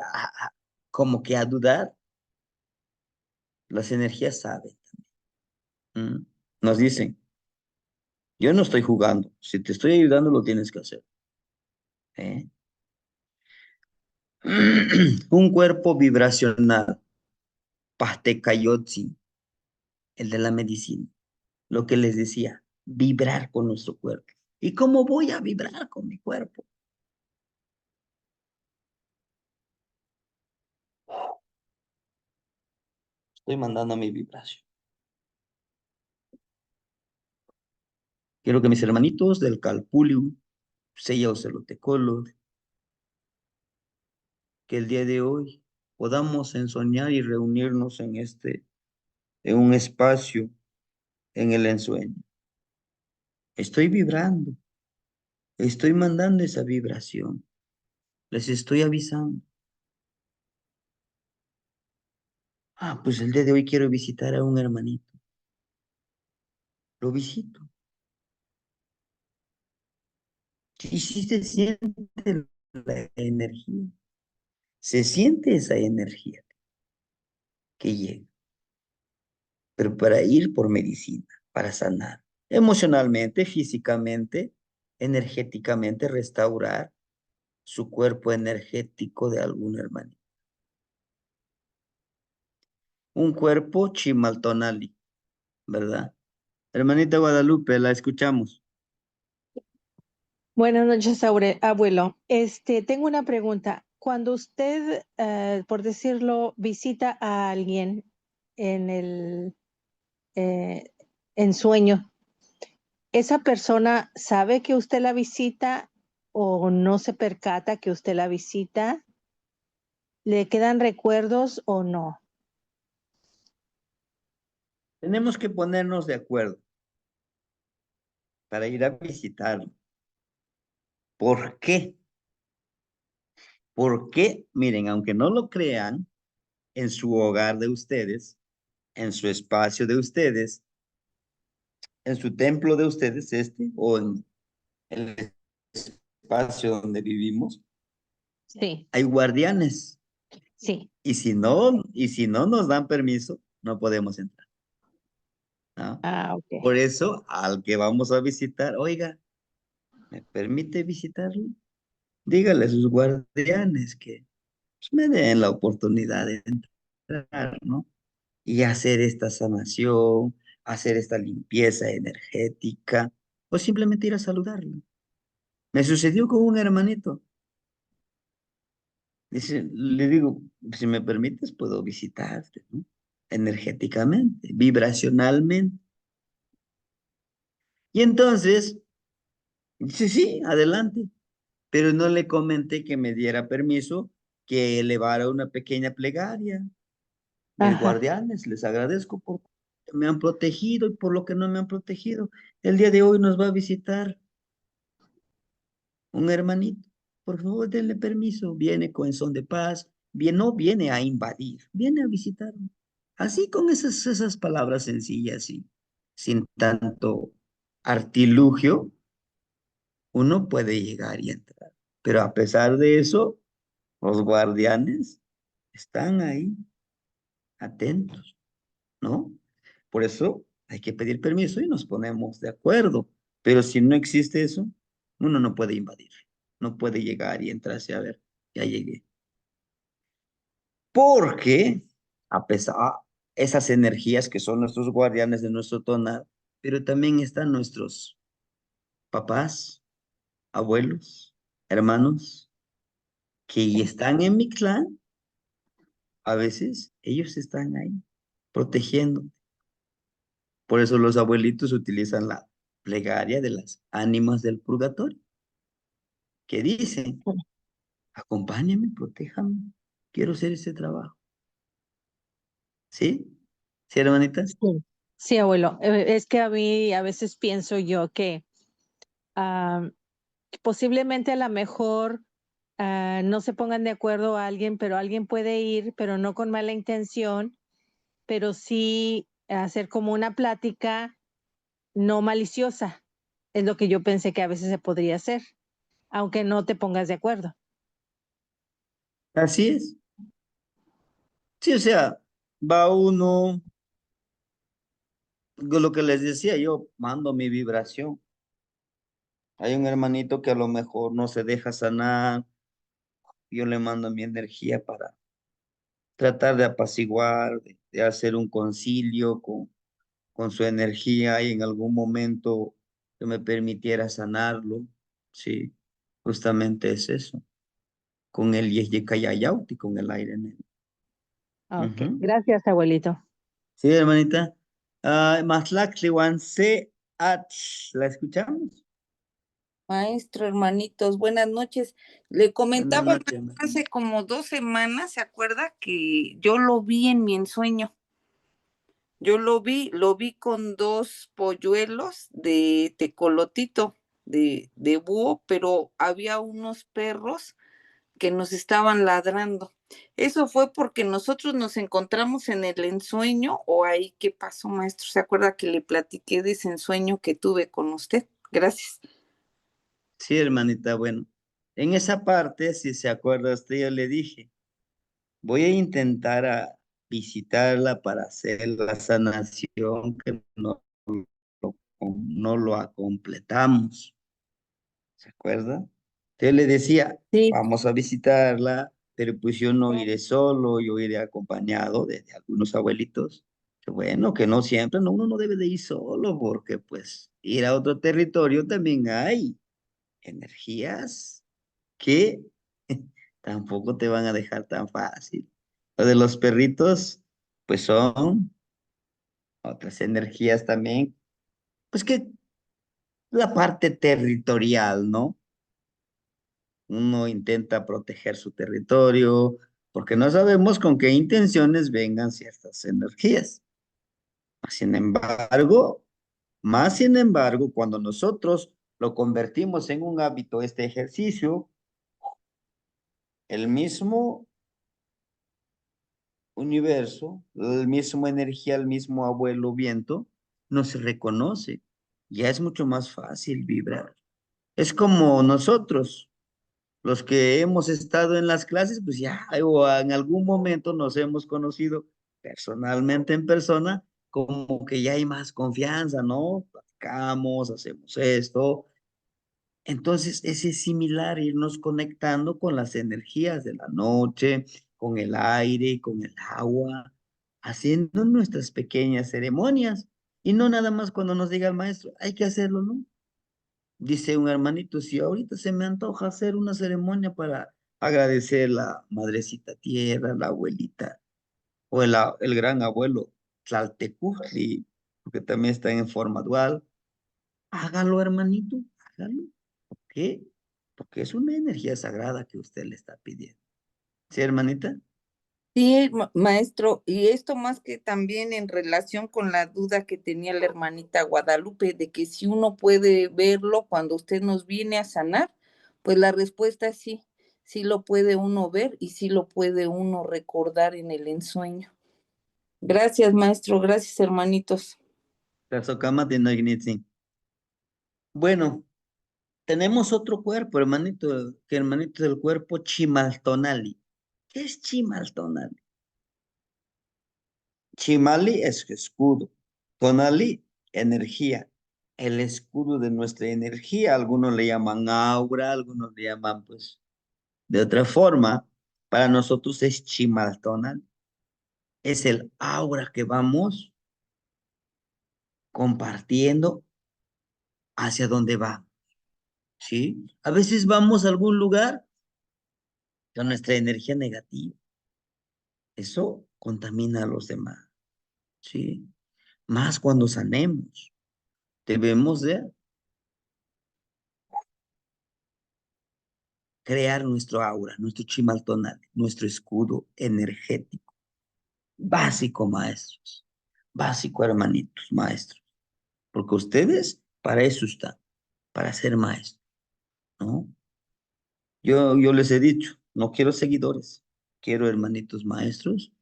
como que a dudar, las energías saben. ¿Mm? Nos dicen, yo no estoy jugando, si te estoy ayudando lo tienes que hacer. ¿Eh? Un cuerpo vibracional, Pastecayotzi, el de la medicina, lo que les decía, vibrar con nuestro cuerpo. ¿Y cómo voy a vibrar con mi cuerpo? Estoy mandando mi vibración. Quiero que mis hermanitos del Calpuliu, Sella Ocelotecolo, que el día de hoy podamos ensoñar y reunirnos en un espacio, en el ensueño. Estoy vibrando, Estoy mandando esa vibración. Les estoy avisando. Ah, pues el día de hoy quiero visitar a un hermanito. Lo visito. Y sí se siente la energía. Se siente esa energía que llega. Pero para ir por medicina, para sanar. Emocionalmente, físicamente, energéticamente, restaurar su cuerpo energético de algún hermanito. Un cuerpo chimaltonali, ¿verdad? Hermanita Guadalupe, la escuchamos. Buenas noches, abuelo. Tengo una pregunta. Cuando usted, por decirlo, visita a alguien en eh, en sueño, ¿esa persona sabe que usted la visita o no se percata que usted la visita? ¿Le quedan recuerdos o no? Tenemos que ponernos de acuerdo para ir a visitarlo. ¿Por qué? Porque, miren, aunque no lo crean, en su hogar de ustedes, en su espacio de ustedes, en su templo de ustedes, o en el espacio donde vivimos, Sí, hay guardianes. sí. Y si no nos dan permiso, no podemos entrar, ¿no? Ah, ok. Por eso, al que vamos a visitar, oiga, ¿me permite visitarlo? Dígale a sus guardianes que pues, me den la oportunidad de entrar, ¿no? Y hacer esta sanación, hacer esta limpieza energética, o simplemente ir a saludarlo. Me sucedió con un hermanito. Dice, le digo, si me permites, puedo visitarte, ¿no? Energéticamente, vibracionalmente. Y entonces, dice, sí, adelante. Pero no le comenté que me diera permiso que elevara una pequeña plegaria. Mis Ajá. guardianes, les agradezco por que me han protegido y por lo que no me han protegido. El día de hoy nos va a visitar un hermanito. Por favor, denle permiso. Viene con son de paz. No viene a invadir, viene a visitarme. Así con esas palabras sencillas y sin tanto artilugio, uno puede llegar y entrar. Pero a pesar de eso, los guardianes están ahí, atentos, ¿no? Por eso hay que pedir permiso y nos ponemos de acuerdo. Pero si no existe eso, uno no puede invadir, no puede llegar y entrarse a ver, ya llegué. Porque a pesar esas energías que son nuestros guardianes de nuestro tonar, pero también están nuestros papás, abuelos, hermanos, que Sí. están en mi clan, a veces ellos están ahí protegiendo. Por eso los abuelitos utilizan la plegaria de las ánimas del purgatorio, que dicen, acompáñame, protéjame, quiero hacer ese trabajo. ¿Sí? ¿Sí, hermanita? Sí, sí, abuelo. Es que a mí a veces pienso yo que ah, posiblemente a lo mejor no se pongan de acuerdo a alguien, pero alguien puede ir, pero no con mala intención, pero sí hacer como una plática no maliciosa. Es lo que yo pensé que a veces se podría hacer, aunque no te pongas de acuerdo. Así es. Sí, o sea, va uno, lo que les decía, yo mando mi vibración. Hay un hermanito que a lo mejor no se deja sanar, yo le mando mi energía para tratar de apaciguar, de hacer un concilio con su energía y en algún momento que me permitiera sanarlo. Sí, justamente es eso, con el Yeyecayayauti, con el aire negro. Ok, Ujú. gracias, abuelito. Sí, hermanita. Matlactlihuan se ¿la escuchamos? Maestro, hermanitos, buenas noches. Le Buenas comentaba noches, hermanita. hace como 2 semanas, ¿se acuerda que yo lo vi en mi ensueño? Yo lo vi con dos polluelos de tecolotito. de búho, pero había unos perros que nos estaban ladrando. ¿Eso fue porque nosotros nos encontramos en el ensueño o ahí qué pasó, maestro? ¿Se acuerda que le platiqué de ese ensueño que tuve con usted? Gracias. Sí, hermanita, bueno, en esa parte, si se acuerda usted, yo le dije, voy a intentar a visitarla para hacer la sanación que no lo completamos. ¿Se acuerda? Yo le decía, Sí, vamos a visitarla, pero pues yo no iré solo, yo iré acompañado de algunos abuelitos. Que bueno, que no siempre, no, uno no debe de ir solo, porque pues ir a otro territorio también hay energías que tampoco te van a dejar tan fácil. Lo de los perritos, pues son otras energías también, pues que la parte territorial, ¿no? Uno intenta proteger su territorio porque no sabemos con qué intenciones vengan ciertas energías. Más sin embargo, cuando nosotros lo convertimos en un hábito, este ejercicio, el mismo universo, el mismo energía, el mismo abuelo viento, nos reconoce. Ya es mucho más fácil vibrar. Es como nosotros, los que hemos estado en las clases, pues ya, o en algún momento nos hemos conocido personalmente en persona, como que ya hay más confianza, ¿no? Platicamos, hacemos esto. Entonces, ese es similar irnos conectando con las energías de la noche, con el aire, con el agua, haciendo nuestras pequeñas ceremonias. Y no nada más cuando nos diga el maestro, hay que hacerlo, ¿no? Dice un hermanito, si ahorita se me antoja hacer una ceremonia para agradecer a la madrecita tierra, la abuelita, o el gran abuelo Tlaltecujli, porque también está en forma dual, hágalo, hermanito, hágalo. ¿Por qué? Porque es una energía sagrada que usted le está pidiendo. ¿Sí, hermanita? sí, maestro, y esto más que también en relación con la duda que tenía la hermanita Guadalupe de que si uno puede verlo cuando usted nos viene a sanar, pues la respuesta es sí, sí lo puede uno ver y sí lo puede uno recordar en el ensueño. Gracias, maestro, gracias, hermanitos. Tlazocama de Noignitzin. Bueno, tenemos otro cuerpo, hermanito, que hermanito del cuerpo Chimaltonali. ¿Qué es Chimaltonali? Chimali es escudo, Tonali, energía. El escudo de nuestra energía, algunos le llaman aura, algunos le llaman pues de otra forma. Para nosotros es Chimaltonali. Es el aura que vamos compartiendo hacia donde va, ¿sí? A veces vamos a algún lugar con nuestra energía negativa. Eso contamina a los demás, ¿sí? Más cuando sanemos. Debemos de crear nuestro aura, nuestro chimaltonal, nuestro escudo energético. Básico, maestros. Básico, hermanitos, maestros. Porque ustedes para eso están, para ser maestros, ¿no? Yo les he dicho, no quiero seguidores, quiero hermanitos maestros.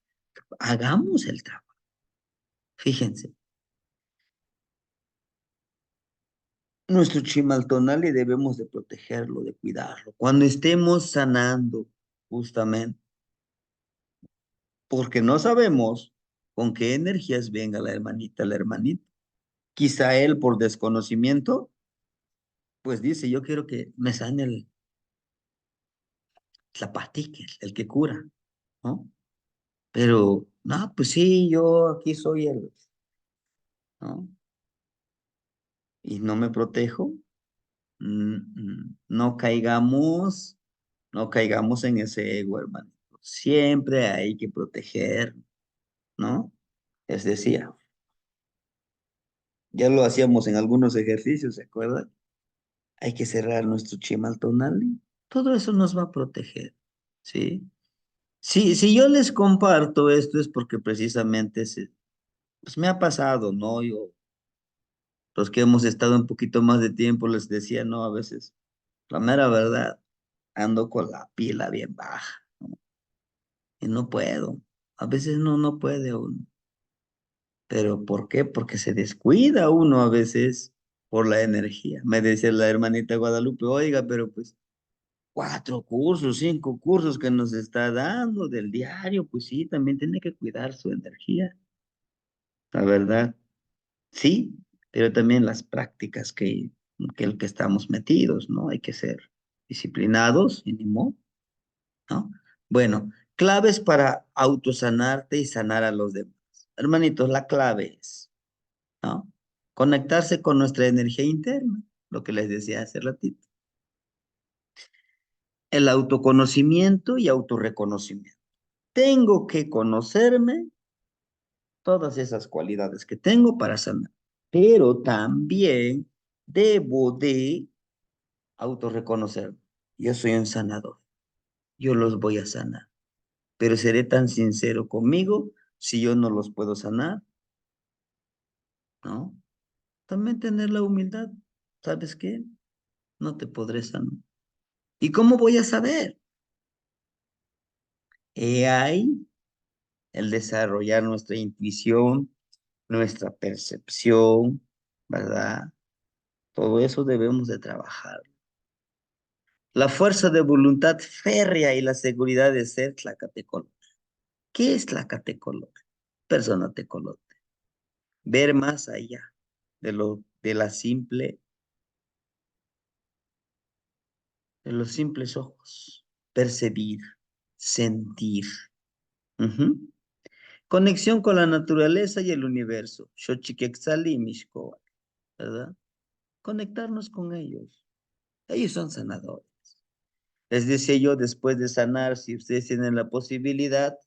Hagamos el trabajo. Fíjense, nuestro chimaltonal debemos de protegerlo, de cuidarlo. Cuando estemos sanando, justamente, porque no sabemos con qué energías venga la hermanita, la hermanita. Quizá él por desconocimiento, pues dice, yo quiero que me sane el tlapatique, el que cura, ¿no? Pero, no, pues sí, yo aquí soy el, ¿no? Y no me protejo, no caigamos, no caigamos en ese ego, hermano. Siempre hay que proteger, ¿no? Les decía, ya lo hacíamos en algunos ejercicios, ¿se acuerdan? Hay que cerrar nuestro chimal tonal. Todo eso nos va a proteger, ¿sí? Sí, si yo les comparto esto es porque precisamente pues me ha pasado, ¿no? Yo Los que hemos estado un poquito más de tiempo les decía, no, a veces, la mera verdad, ando con la pila bien baja, ¿no? Y no puedo. A veces no puede uno. ¿Pero por qué? Porque se descuida uno a veces por la energía. Me decía la hermanita Guadalupe, oiga, pero pues 4 cursos, 5 cursos que nos está dando del diario, pues sí, también tiene que cuidar su energía, la verdad. Sí, pero también las prácticas que el que estamos metidos, ¿no? Hay que ser disciplinados y ni modo, ¿no? Bueno, claves para autosanarte y sanar a los demás. Hermanitos, la clave es, ¿no? Conectarse con nuestra energía interna, lo que les decía hace ratito. El autoconocimiento y autorreconocimiento. Tengo que conocerme todas esas cualidades que tengo para sanar, pero también debo de autorreconocerme. Yo soy un sanador, yo los voy a sanar, pero seré tan sincero conmigo si yo no los puedo sanar, ¿no? También tener la humildad, ¿sabes qué? No te podré sanar. ¿Y cómo voy a saber? He ahí el desarrollar nuestra intuición, nuestra percepción, ¿verdad? Todo eso debemos de trabajar. La fuerza de voluntad férrea y la seguridad de ser tlacatecolot. ¿Qué es tlacatecolot? Persona tecolote. Ver más allá de la simple, de los simples ojos. Percibir, sentir. Ujú. Conexión con la naturaleza y el universo. Xochiquetzali y Mixcoac, ¿verdad? Conectarnos con ellos. Ellos son sanadores. Les decía yo, después de sanar, si ustedes tienen la posibilidad,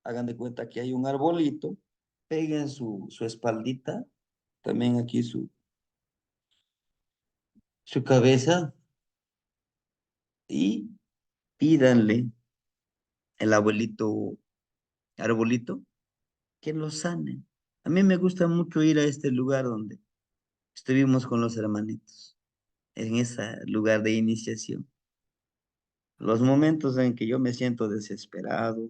hagan de cuenta que hay un arbolito, peguen su espaldita, también aquí su cabeza y pídanle el abuelito, arbolito, que lo sane. A mí me gusta mucho ir a este lugar donde estuvimos con los hermanitos, en ese lugar de iniciación. Los momentos en que yo me siento desesperado,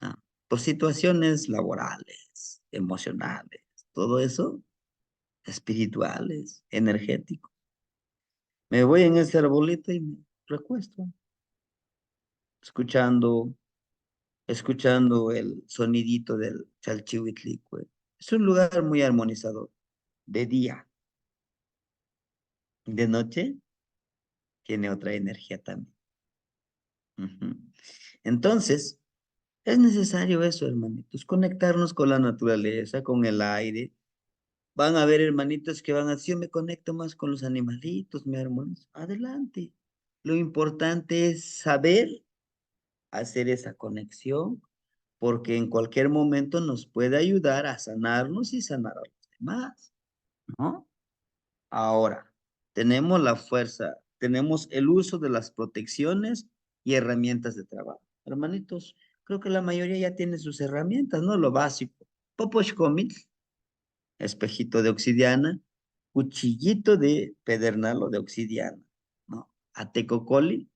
ah, por situaciones laborales, emocionales, todo eso, espirituales, energéticos. Me voy en ese arbolito y me recuesto, escuchando, escuchando el sonidito del chalchihuitlicue. Es un lugar muy armonizador, de día, de noche, tiene otra energía también. Ujú. Entonces, es necesario eso, hermanitos, conectarnos con la naturaleza, con el aire. Van a haber hermanitos que van a decir, yo me conecto más con los animalitos, me armonizo. Adelante. Lo importante es saber hacer esa conexión, porque en cualquier momento nos puede ayudar a sanarnos y sanar a los demás, ¿no? Ahora, tenemos la fuerza, tenemos el uso de las protecciones y herramientas de trabajo. Hermanitos, creo que la mayoría ya tiene sus herramientas, ¿no? Lo básico. Poposhkomil, espejito de obsidiana, cuchillito de pedernal o de obsidiana, ¿no? Atecocoli,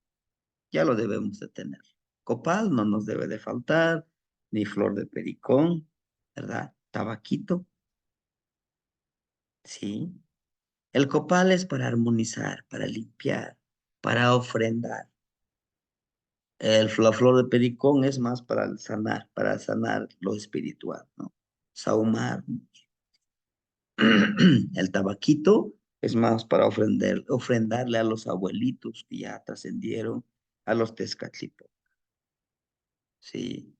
ya lo debemos de tener. Copal no nos debe de faltar, ni flor de pericón, ¿verdad? Tabaquito, sí. El copal es para armonizar, para limpiar, para ofrendar. La flor de pericón es más para sanar lo espiritual, ¿no? Saumar. El tabaquito es más para ofrendarle a los abuelitos que ya trascendieron, a los tezcatlipos, sí.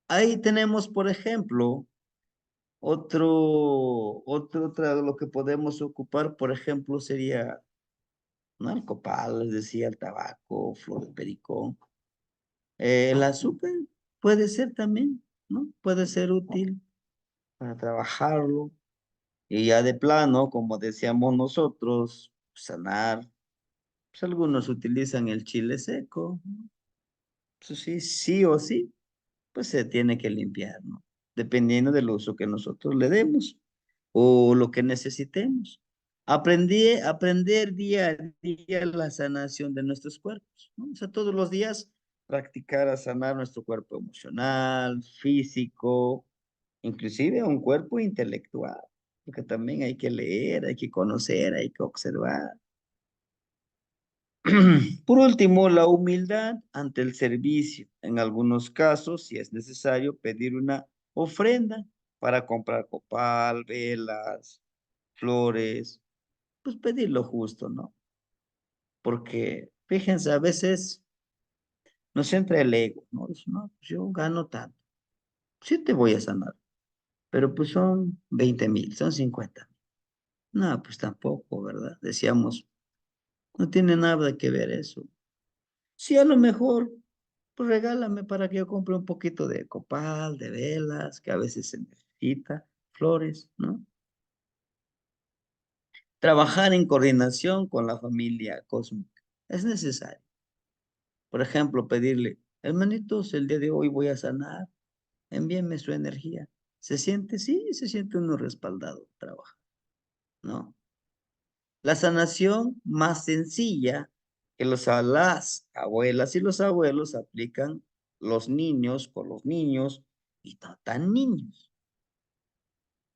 Ahí tenemos, por ejemplo, otra de lo que podemos ocupar, por ejemplo, sería, ¿no? El copal, les decía, el tabaco, flor de pericón. El azúcar puede ser también, ¿no? Puede ser útil para trabajarlo. Y ya de plano, como decíamos nosotros, sanar. Pues algunos utilizan el chile seco. Eso sí, sí o sí, pues se tiene que limpiar, ¿no? dependiendo del uso que nosotros le demos o lo que necesitemos. Aprender día a día la sanación de nuestros cuerpos, ¿no? O sea, todos los días practicar a sanar nuestro cuerpo emocional, físico, inclusive un cuerpo intelectual, porque también hay que leer, hay que conocer, hay que observar. Por último, la humildad ante el servicio. En algunos casos, si es necesario, pedir una ofrenda para comprar copal, velas, flores, pues pedir lo justo, ¿no? Porque, fíjense, a veces nos entra el ego, ¿no? Dice, no, pues yo gano tanto, sí te voy a sanar, pero pues son 20,000, son 50. No, pues tampoco, ¿verdad? Decíamos, no tiene nada que ver eso. Sí, a lo mejor, pues regálame para que yo compre un poquito de copal, de velas, que a veces se necesita, flores, ¿no? Trabajar en coordinación con la familia cósmica es necesario. Por ejemplo, pedirle, hermanitos, el día de hoy voy a sanar, envíenme su energía. ¿Se siente? Sí, se siente uno respaldado, trabaja, ¿no? La sanación más sencilla que las abuelas y los abuelos aplican los niños con los niños y no tan niños.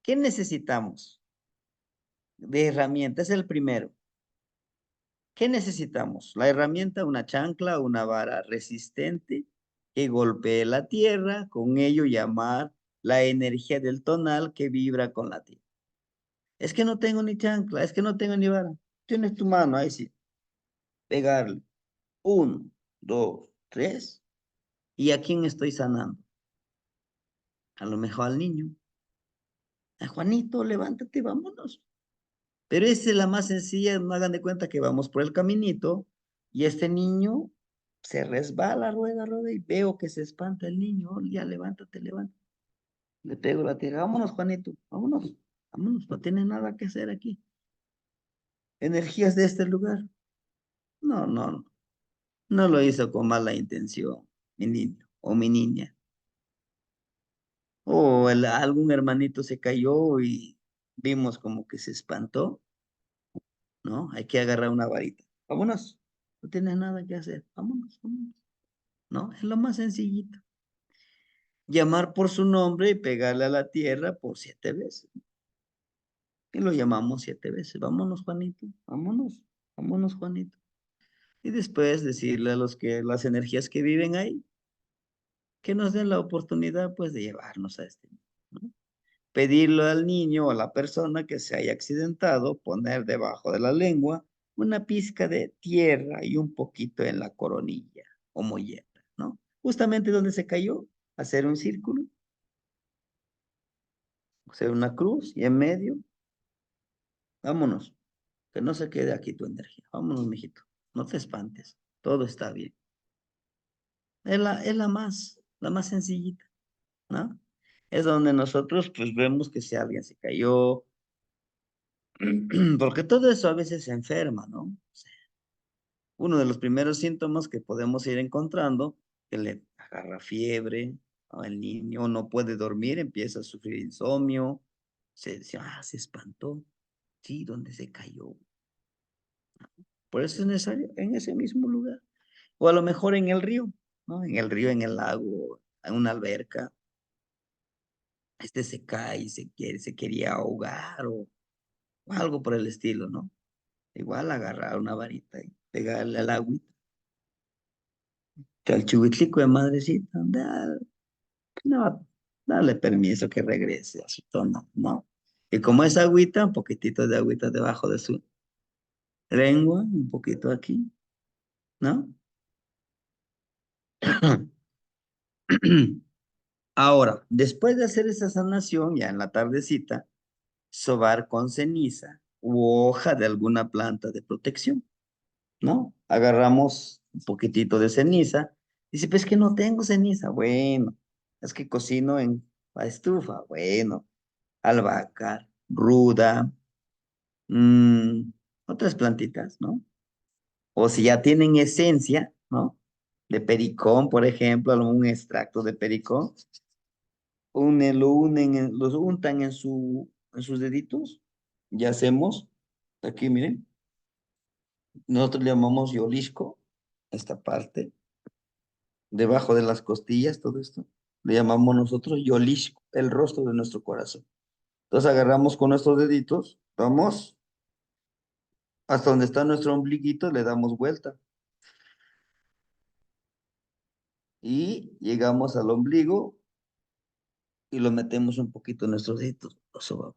¿Qué necesitamos de herramientas? Es el primero. ¿Qué necesitamos? La herramienta, una chancla, una vara resistente que golpee la tierra, con ello llamar la energía del tonal que vibra con la tierra. Es que no tengo ni chancla, es que no tengo ni vara. Tienes tu mano, ahí sí. Pegarle. 1, 2, 3. ¿Y a quién estoy sanando? A lo mejor al niño. A Juanito, levántate, vámonos. Pero esa es la más sencilla, no hagan de cuenta que vamos por el caminito y este niño se resbala, rueda, rueda y veo que se espanta el niño. Oh, ya, levántate, levántate. Le pego la tierra. Vámonos, Juanito, vámonos, vámonos, no tiene nada que hacer aquí. Energías de este lugar. No, no, no. No lo hizo con mala intención, mi niño o mi niña. O algún hermanito se cayó y vimos como que se espantó, ¿no? Hay que agarrar una varita. Vámonos, no tienes nada que hacer. Vámonos, vámonos. ¿No? Es lo más sencillito. Llamar por su nombre y pegarle a la tierra por 7 veces. Y lo llamamos 7 veces. Vámonos, Juanito. Vámonos. Vámonos, Juanito. Y después decirle a los que las energías que viven ahí, que nos den la oportunidad, pues, de llevarnos a este niño, ¿no? Pedirle al niño o a la persona que se haya accidentado, poner debajo de la lengua una pizca de tierra y un poquito en la coronilla o mollera, ¿no? Justamente donde se cayó, hacer un círculo, hacer una cruz y en medio, vámonos, que no se quede aquí tu energía. Vámonos, mijito, no te espantes, todo está bien. Es la más sencillita, ¿no? Es donde nosotros pues vemos que si alguien se cayó, porque todo eso a veces se enferma, ¿no? O sea, uno de los primeros síntomas que podemos ir encontrando, que le agarra fiebre, ¿no? El niño no puede dormir, empieza a sufrir insomnio, se espantó, sí, ¿dónde se cayó? Por eso es necesario en ese mismo lugar. O a lo mejor en el río, ¿no? En el río, en el lago, en una alberca. Este se cae, se quería ahogar o algo por el estilo, ¿no? Igual agarrar una varita y pegarle al agüita. Que al chihuitlico de madrecita, no, dale permiso que regrese a su tono, ¿no? Y como es agüita, un poquitito de agüita debajo de su lengua, un poquito aquí, ¿no? Ahora, después de hacer esa sanación, ya en la tardecita, sobar con ceniza u hoja de alguna planta de protección, ¿no? Agarramos un poquitito de ceniza. Dice, pues que no tengo ceniza. Bueno, es que cocino en la estufa. Bueno, albahaca, ruda, mm, otras plantitas, ¿no? O si ya tienen esencia, ¿no? De pericón, por ejemplo, algún extracto de pericón, los untan en sus deditos. Y hacemos, aquí miren, nosotros le llamamos yolisco, esta parte, debajo de las costillas, todo esto. Le llamamos nosotros yolisco, el rostro de nuestro corazón. Entonces agarramos con nuestros deditos, vamos hasta donde está nuestro ombliguito, le damos vuelta. Y llegamos al ombligo y lo metemos un poquito en nuestros deditos, lo sobamos,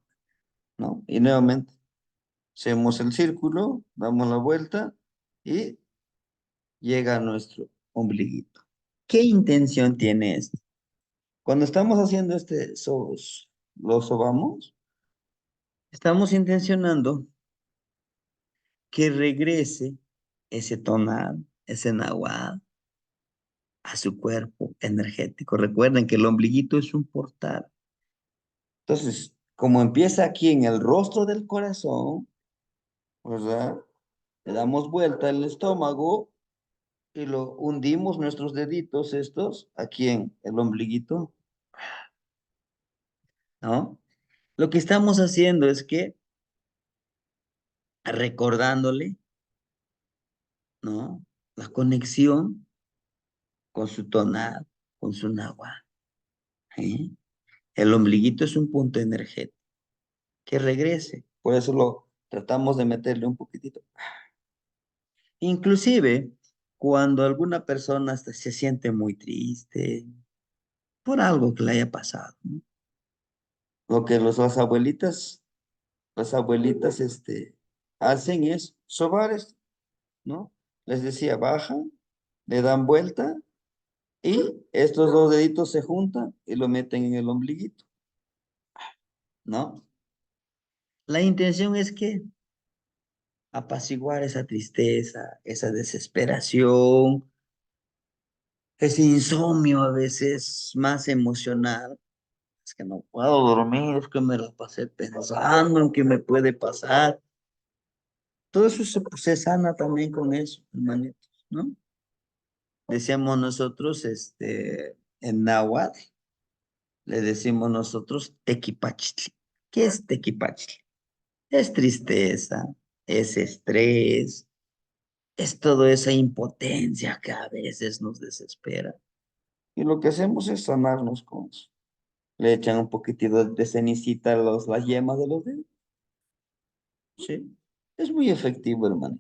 ¿no? Y nuevamente, hacemos el círculo, damos la vuelta y llega a nuestro ombliguito. ¿Qué intención tiene esto? Cuando estamos haciendo lo sobamos, estamos intencionando que regrese ese tonal, ese nahual, a su cuerpo energético. Recuerden que el ombliguito es un portal. Entonces, como empieza aquí en el rostro del corazón, ¿verdad? Le damos vuelta al estómago y lo hundimos nuestros deditos estos aquí en el ombliguito, ¿no? Lo que estamos haciendo es que recordándole, ¿no? La conexión con su tonal, con su náhuatl, ¿eh? El ombliguito es un punto energético que regrese. Por eso lo tratamos de meterle un poquitito. Inclusive, cuando alguna persona hasta se siente muy triste por algo que le haya pasado, ¿no? Lo que las abuelitas, hacen es sobar esto, ¿no? Les decía, bajan, le dan vuelta y estos dos deditos se juntan y lo meten en el ombliguito, ¿no? La intención es que apaciguar esa tristeza, esa desesperación, ese insomnio a veces más emocional. Es que no puedo dormir, es que me la pasé pensando en qué me puede pasar. Todo eso se sana también con eso, hermanitos, ¿no? Decíamos nosotros, en náhuatl, le decimos nosotros tequipachtli. ¿Qué es tequipachtli? Es tristeza, es estrés, es toda esa impotencia que a veces nos desespera. Y lo que hacemos es sanarnos con eso. Le echan un poquitito de cenicita a las yemas de los dedos. Sí, es muy efectivo, hermano.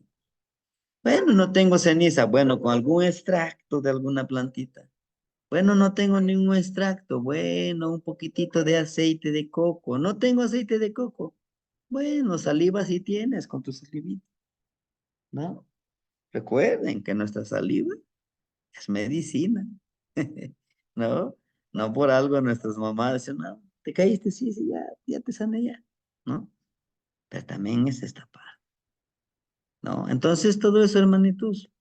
Bueno, no tengo ceniza. Bueno, con algún extracto de alguna plantita. Bueno, no tengo ningún extracto. Bueno, un poquitito de aceite de coco. No tengo aceite de coco. Bueno, saliva sí tienes con tu salivita, ¿no? Recuerden que nuestra saliva es medicina, ¿no? No por algo nuestras mamás dicen, no, te caíste, sí, sí, ya te sané ya, ¿no? Pero también es esta parte, ¿no? Entonces todo eso, hermanitos,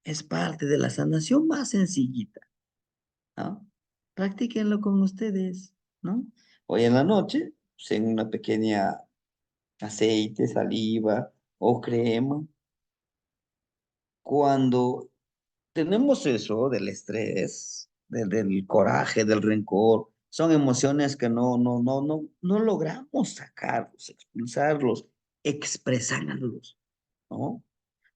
es parte de la sanación más sencillita, ¿no? Practíquenlo con ustedes, ¿no? Hoy en la noche, pues, en una pequeña aceite, saliva o crema, cuando tenemos eso del estrés, del coraje, del rencor, son emociones que no logramos sacarlos, expulsarlos, expresarlos, ¿no?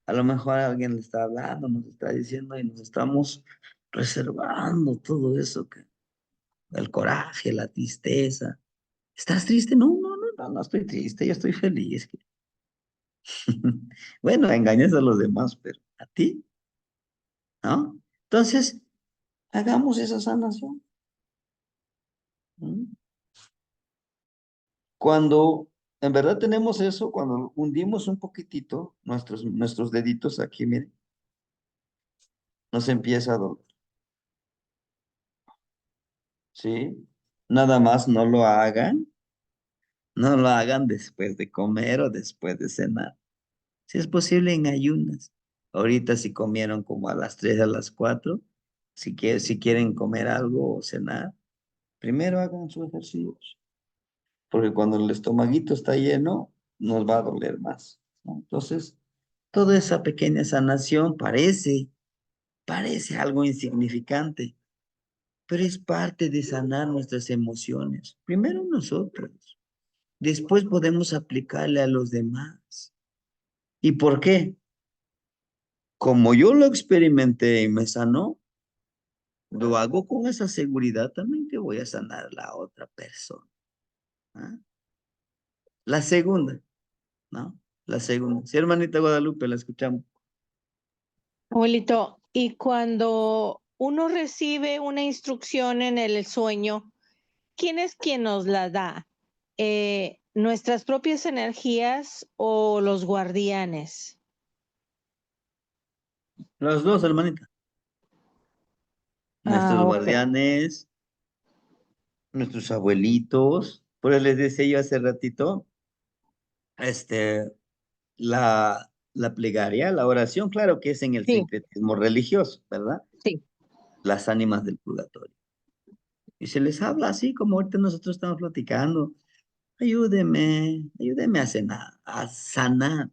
A lo mejor alguien le está hablando, nos está diciendo y nos estamos reservando todo eso, el coraje, la tristeza. ¿Estás triste? No estoy triste, yo estoy feliz. Bueno, engañas a los demás, pero a ti, ¿no? Entonces, hagamos esa sanación. ¿Mm? Cuando en verdad tenemos eso, cuando hundimos un poquitito nuestros deditos aquí, miren, nos empieza a doler, ¿sí? Nada más no lo hagan después de comer o después de cenar. Si es posible en ayunas. Ahorita si comieron como a las 3 a las 4, si quieren comer algo o cenar, primero hagan sus ejercicios, porque cuando el estomaguito está lleno, nos va a doler más, ¿no? Entonces, toda esa pequeña sanación parece algo insignificante, pero es parte de sanar nuestras emociones. Primero nosotros, después podemos aplicarle a los demás. ¿Y por qué? Como yo lo experimenté y me sanó, lo hago con esa seguridad también que voy a sanar a la otra persona. ¿Ah? La segunda, ¿no? La segunda. Sí, hermanita Guadalupe, la escuchamos. Abuelito, y cuando uno recibe una instrucción en el sueño, ¿quién es quien nos la da? ¿Nuestras propias energías o los guardianes? Los dos, hermanita. Nuestros Ah, ok. guardianes, nuestros abuelitos. Por eso les decía yo hace ratito, este, la plegaria, la oración, claro que es en el Sí, sincretismo religioso, ¿verdad? sí. Las ánimas del purgatorio. Y se les habla así como ahorita nosotros estamos platicando. Ayúdeme a sanar,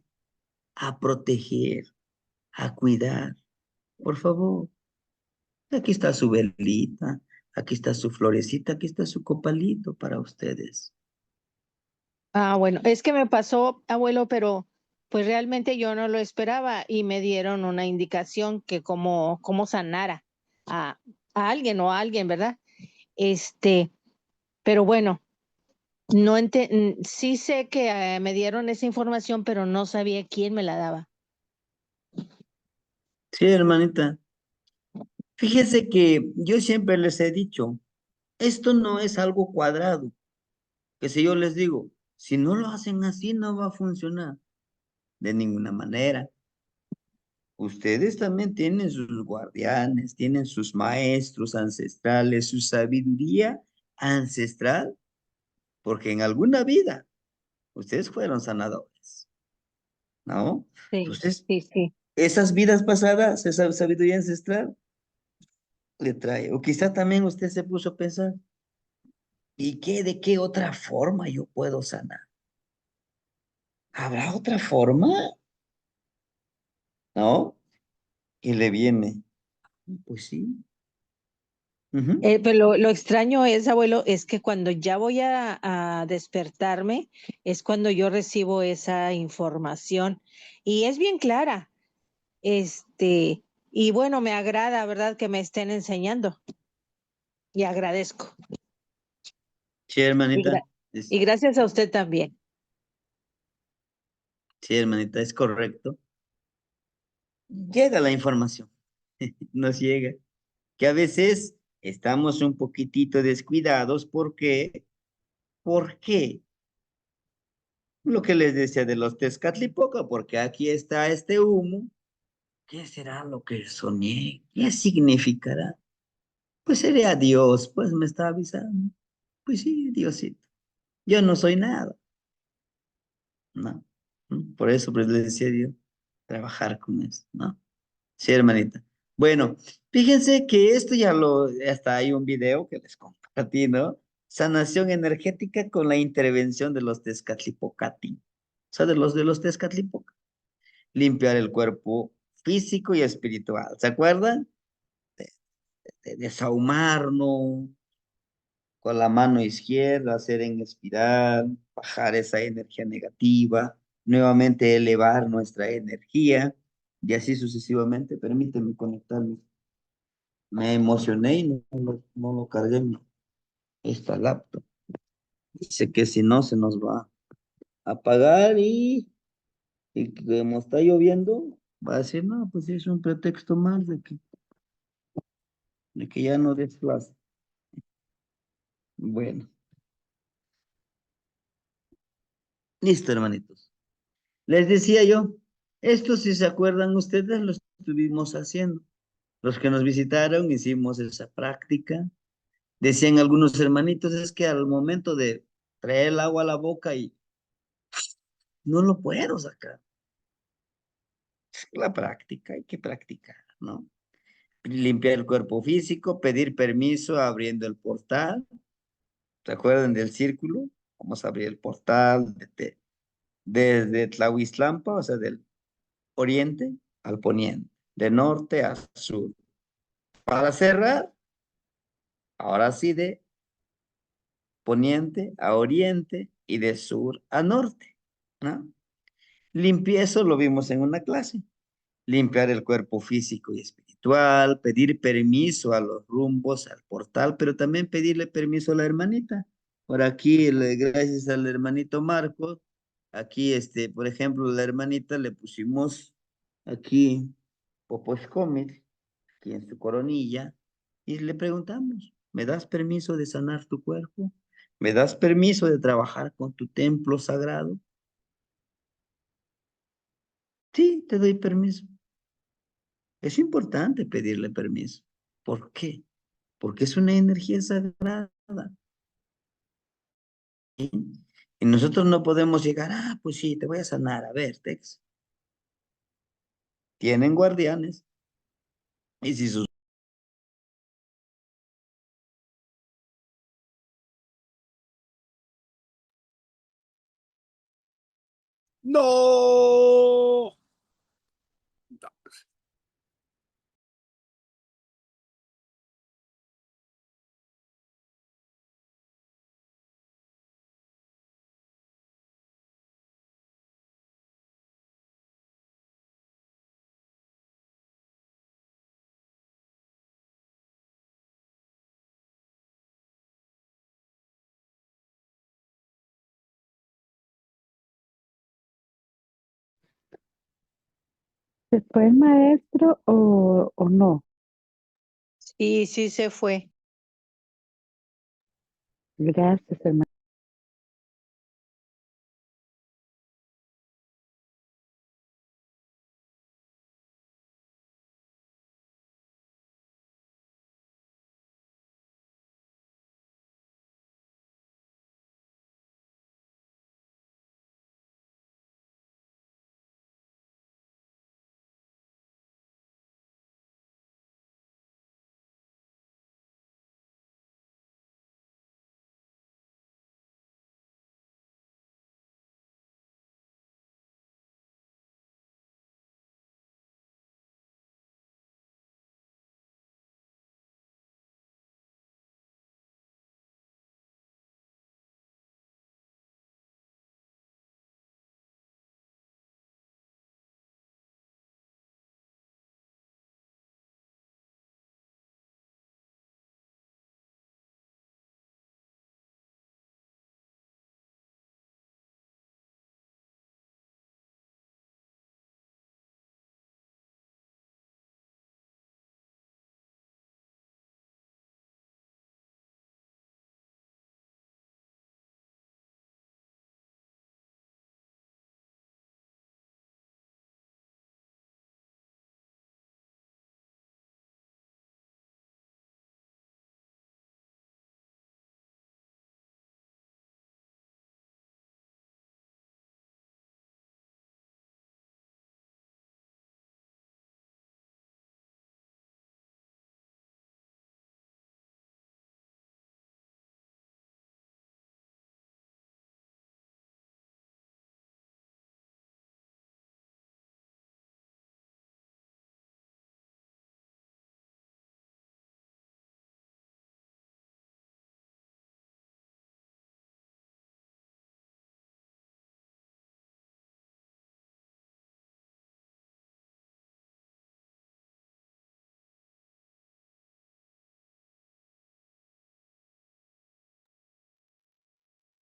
a proteger, a cuidar. Por favor, aquí está su velita, aquí está su florecita, aquí está su copalito para ustedes. Ah, bueno, es que me pasó, abuelo, pero pues realmente yo no lo esperaba y me dieron una indicación que cómo sanara a, a alguien o a alguien, ¿verdad? Este, pero bueno, sí sé que me dieron esa información, pero no sabía quién me la daba. Sí, hermanita. Fíjese que yo siempre les he dicho, esto no es algo cuadrado, que si yo les digo, si no lo hacen así no va a funcionar de ninguna manera. Ustedes también tienen sus guardianes, tienen sus maestros ancestrales, su sabiduría ancestral, porque en alguna vida ustedes fueron sanadores, ¿no? Sí, Entonces, sí, sí. esas vidas pasadas, esa sabiduría ancestral le trae, o quizá también usted se puso a pensar, ¿y de qué otra forma yo puedo sanar? ¿Habrá otra forma? ¿No? Y le viene, pues sí. Ujú. Pero lo extraño es, abuelo, es que cuando ya voy a despertarme, es cuando yo recibo esa información y es bien clara. Y bueno, me agrada, ¿verdad? Que me estén enseñando y agradezco. Sí, Y, hermanita, y gracias a usted también. sí, hermanita, es correcto. Llega la información, nos llega, que a veces estamos un poquitito descuidados. ¿Por qué? ¿Por qué? Lo que les decía de los Tezcatlipoca, porque aquí está este humo. ¿Qué será lo que soñé? ¿Qué significará? Pues sería Dios, pues me está avisando. Pues sí, Diosito. Yo no soy nada, ¿no? Por eso pues les decía yo, trabajar con eso, ¿no? Sí, hermanita. Bueno, fíjense que esto hasta hay un video que les compartí, ¿no? Sanación energética con la intervención de los Tezcatlipocati. O sea, de los Tezcatlipoca. Limpiar el cuerpo físico y espiritual. ¿Se acuerdan? De desahumarnos con la mano izquierda, hacer en espiral, bajar esa energía negativa, nuevamente elevar nuestra energía y así sucesivamente. Permíteme conectarme. Me emocioné y no lo cargué esta laptop. Dice que si no se nos va a apagar y como está lloviendo, va a decir, no, pues es un pretexto más de que ya no desplaza. Bueno, listo, hermanitos. Les decía yo, esto si se acuerdan ustedes, lo estuvimos haciendo. Los que nos visitaron hicimos esa práctica. Decían algunos hermanitos, es que al momento de traer el agua a la boca y no lo puedo sacar. La práctica, hay que practicar, ¿no? Limpiar el cuerpo físico, pedir permiso abriendo el portal. ¿Se acuerdan del círculo? Vamos a abrir el portal desde Tlahuiztlampa, o sea, del oriente al poniente, de norte a sur. Para cerrar, Ahora sí, de poniente a oriente y de sur a norte, ¿no? Eso lo vimos en una clase. Limpiar el cuerpo físico y espiritual, pedir permiso a los rumbos, al portal, pero también pedirle permiso a la hermanita. Por aquí, gracias al hermanito Marcos, aquí, por ejemplo, la hermanita le pusimos aquí Poposcomit, aquí en su coronilla, y le preguntamos, ¿me das permiso de sanar tu cuerpo? ¿Me das permiso de trabajar con tu templo sagrado? Sí, te doy permiso. Es importante pedirle permiso. ¿Por qué? Porque es una energía sagrada. ¿Sí? Y nosotros no podemos llegar, pues sí, te voy a sanar. A ver, Tex. Tienen guardianes. Y si sus... No. ¿Se fue el maestro o no? Sí, sí se fue. Gracias, hermano.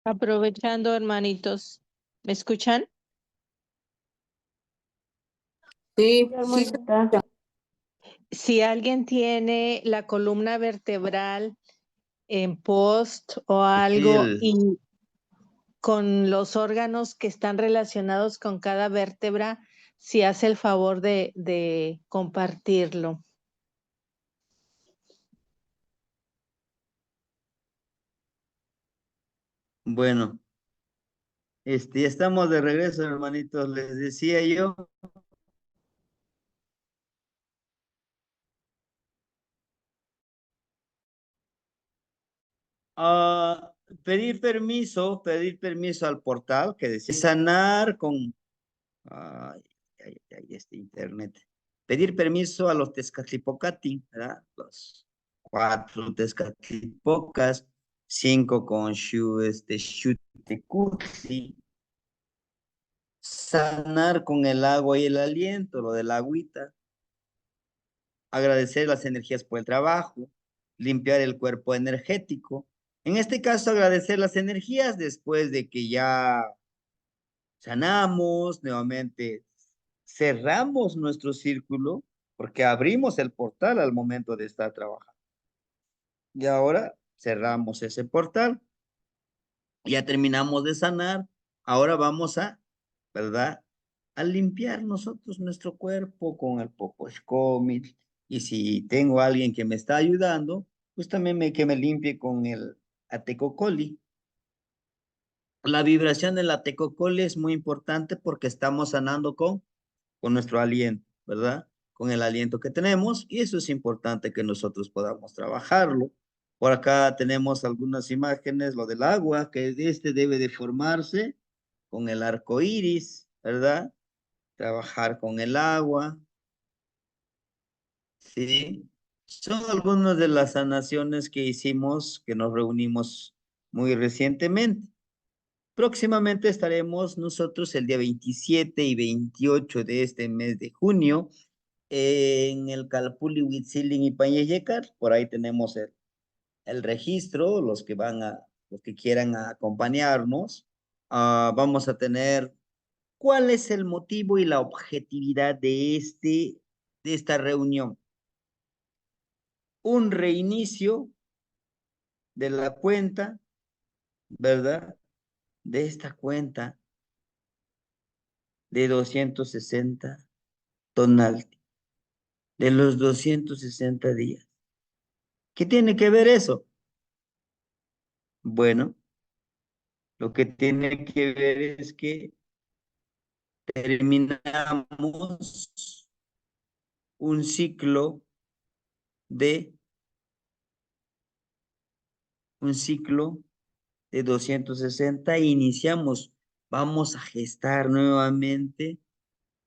Aprovechando, hermanitos. ¿Me escuchan? Sí, sí, Hermanita. Si alguien tiene la columna vertebral en post o Sí, algo y con los órganos que están relacionados con cada vértebra, si hace el favor de compartirlo. bueno, ya estamos de regreso, hermanitos. Les decía yo. Ah, pedir permiso al portal que decía sanar con, ay, este internet. Pedir permiso a los Tezcatlipocatin, ¿verdad? 4 Tezcatlipocas, 5 con Xutecutli, sanar con el agua y el aliento, lo de la agüita, agradecer las energías por el trabajo, limpiar el cuerpo energético. En este caso, agradecer las energías después de que ya sanamos, nuevamente cerramos nuestro círculo, porque abrimos el portal al momento de estar trabajando. Y ahora cerramos ese portal, ya terminamos de sanar, ahora vamos a, ¿verdad? A limpiar nosotros nuestro cuerpo con el Poposhkomil. Y si tengo a alguien que me está ayudando, pues también que me limpie con el Atecocoli. La vibración del Atecocoli es muy importante porque estamos sanando con nuestro aliento, ¿verdad? Con el aliento que tenemos, y eso es importante que nosotros podamos trabajarlo. Por acá tenemos algunas imágenes, lo del agua, que este debe de formarse con el arco iris, ¿verdad? Trabajar con el agua, ¿sí? Son algunas de las sanaciones que hicimos, que nos reunimos muy recientemente. Próximamente estaremos nosotros el día 27 y 28 de este mes de junio en el Calpulli, Huitzilin y Pañeyecar. Por ahí tenemos el registro, los que quieran acompañarnos. Vamos a tener cuál es el motivo y la objetividad de esta reunión. Un reinicio de la cuenta, ¿verdad? De esta cuenta de 260 tonalti, de los 260 días. ¿Qué tiene que ver eso? Bueno, lo que tiene que ver es que terminamos un ciclo de un ciclo de 260 e iniciamos, vamos a gestar nuevamente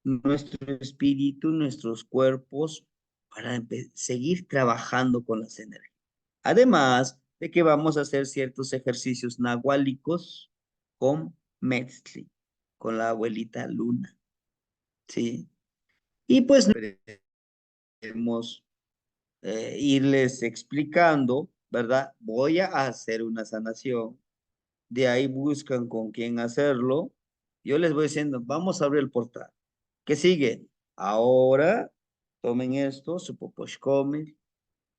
nuestro espíritu, nuestros cuerpos para seguir trabajando con las energías. Además de que vamos a hacer ciertos ejercicios nahuálicos con Metzli, con la abuelita Luna, ¿sí? Y pues queremos irles explicando, ¿verdad? Voy a hacer una sanación, de ahí buscan con quién hacerlo. Yo les voy diciendo, vamos a abrir el portal. ¿Qué sigue? Ahora tomen esto, su poposhkomil,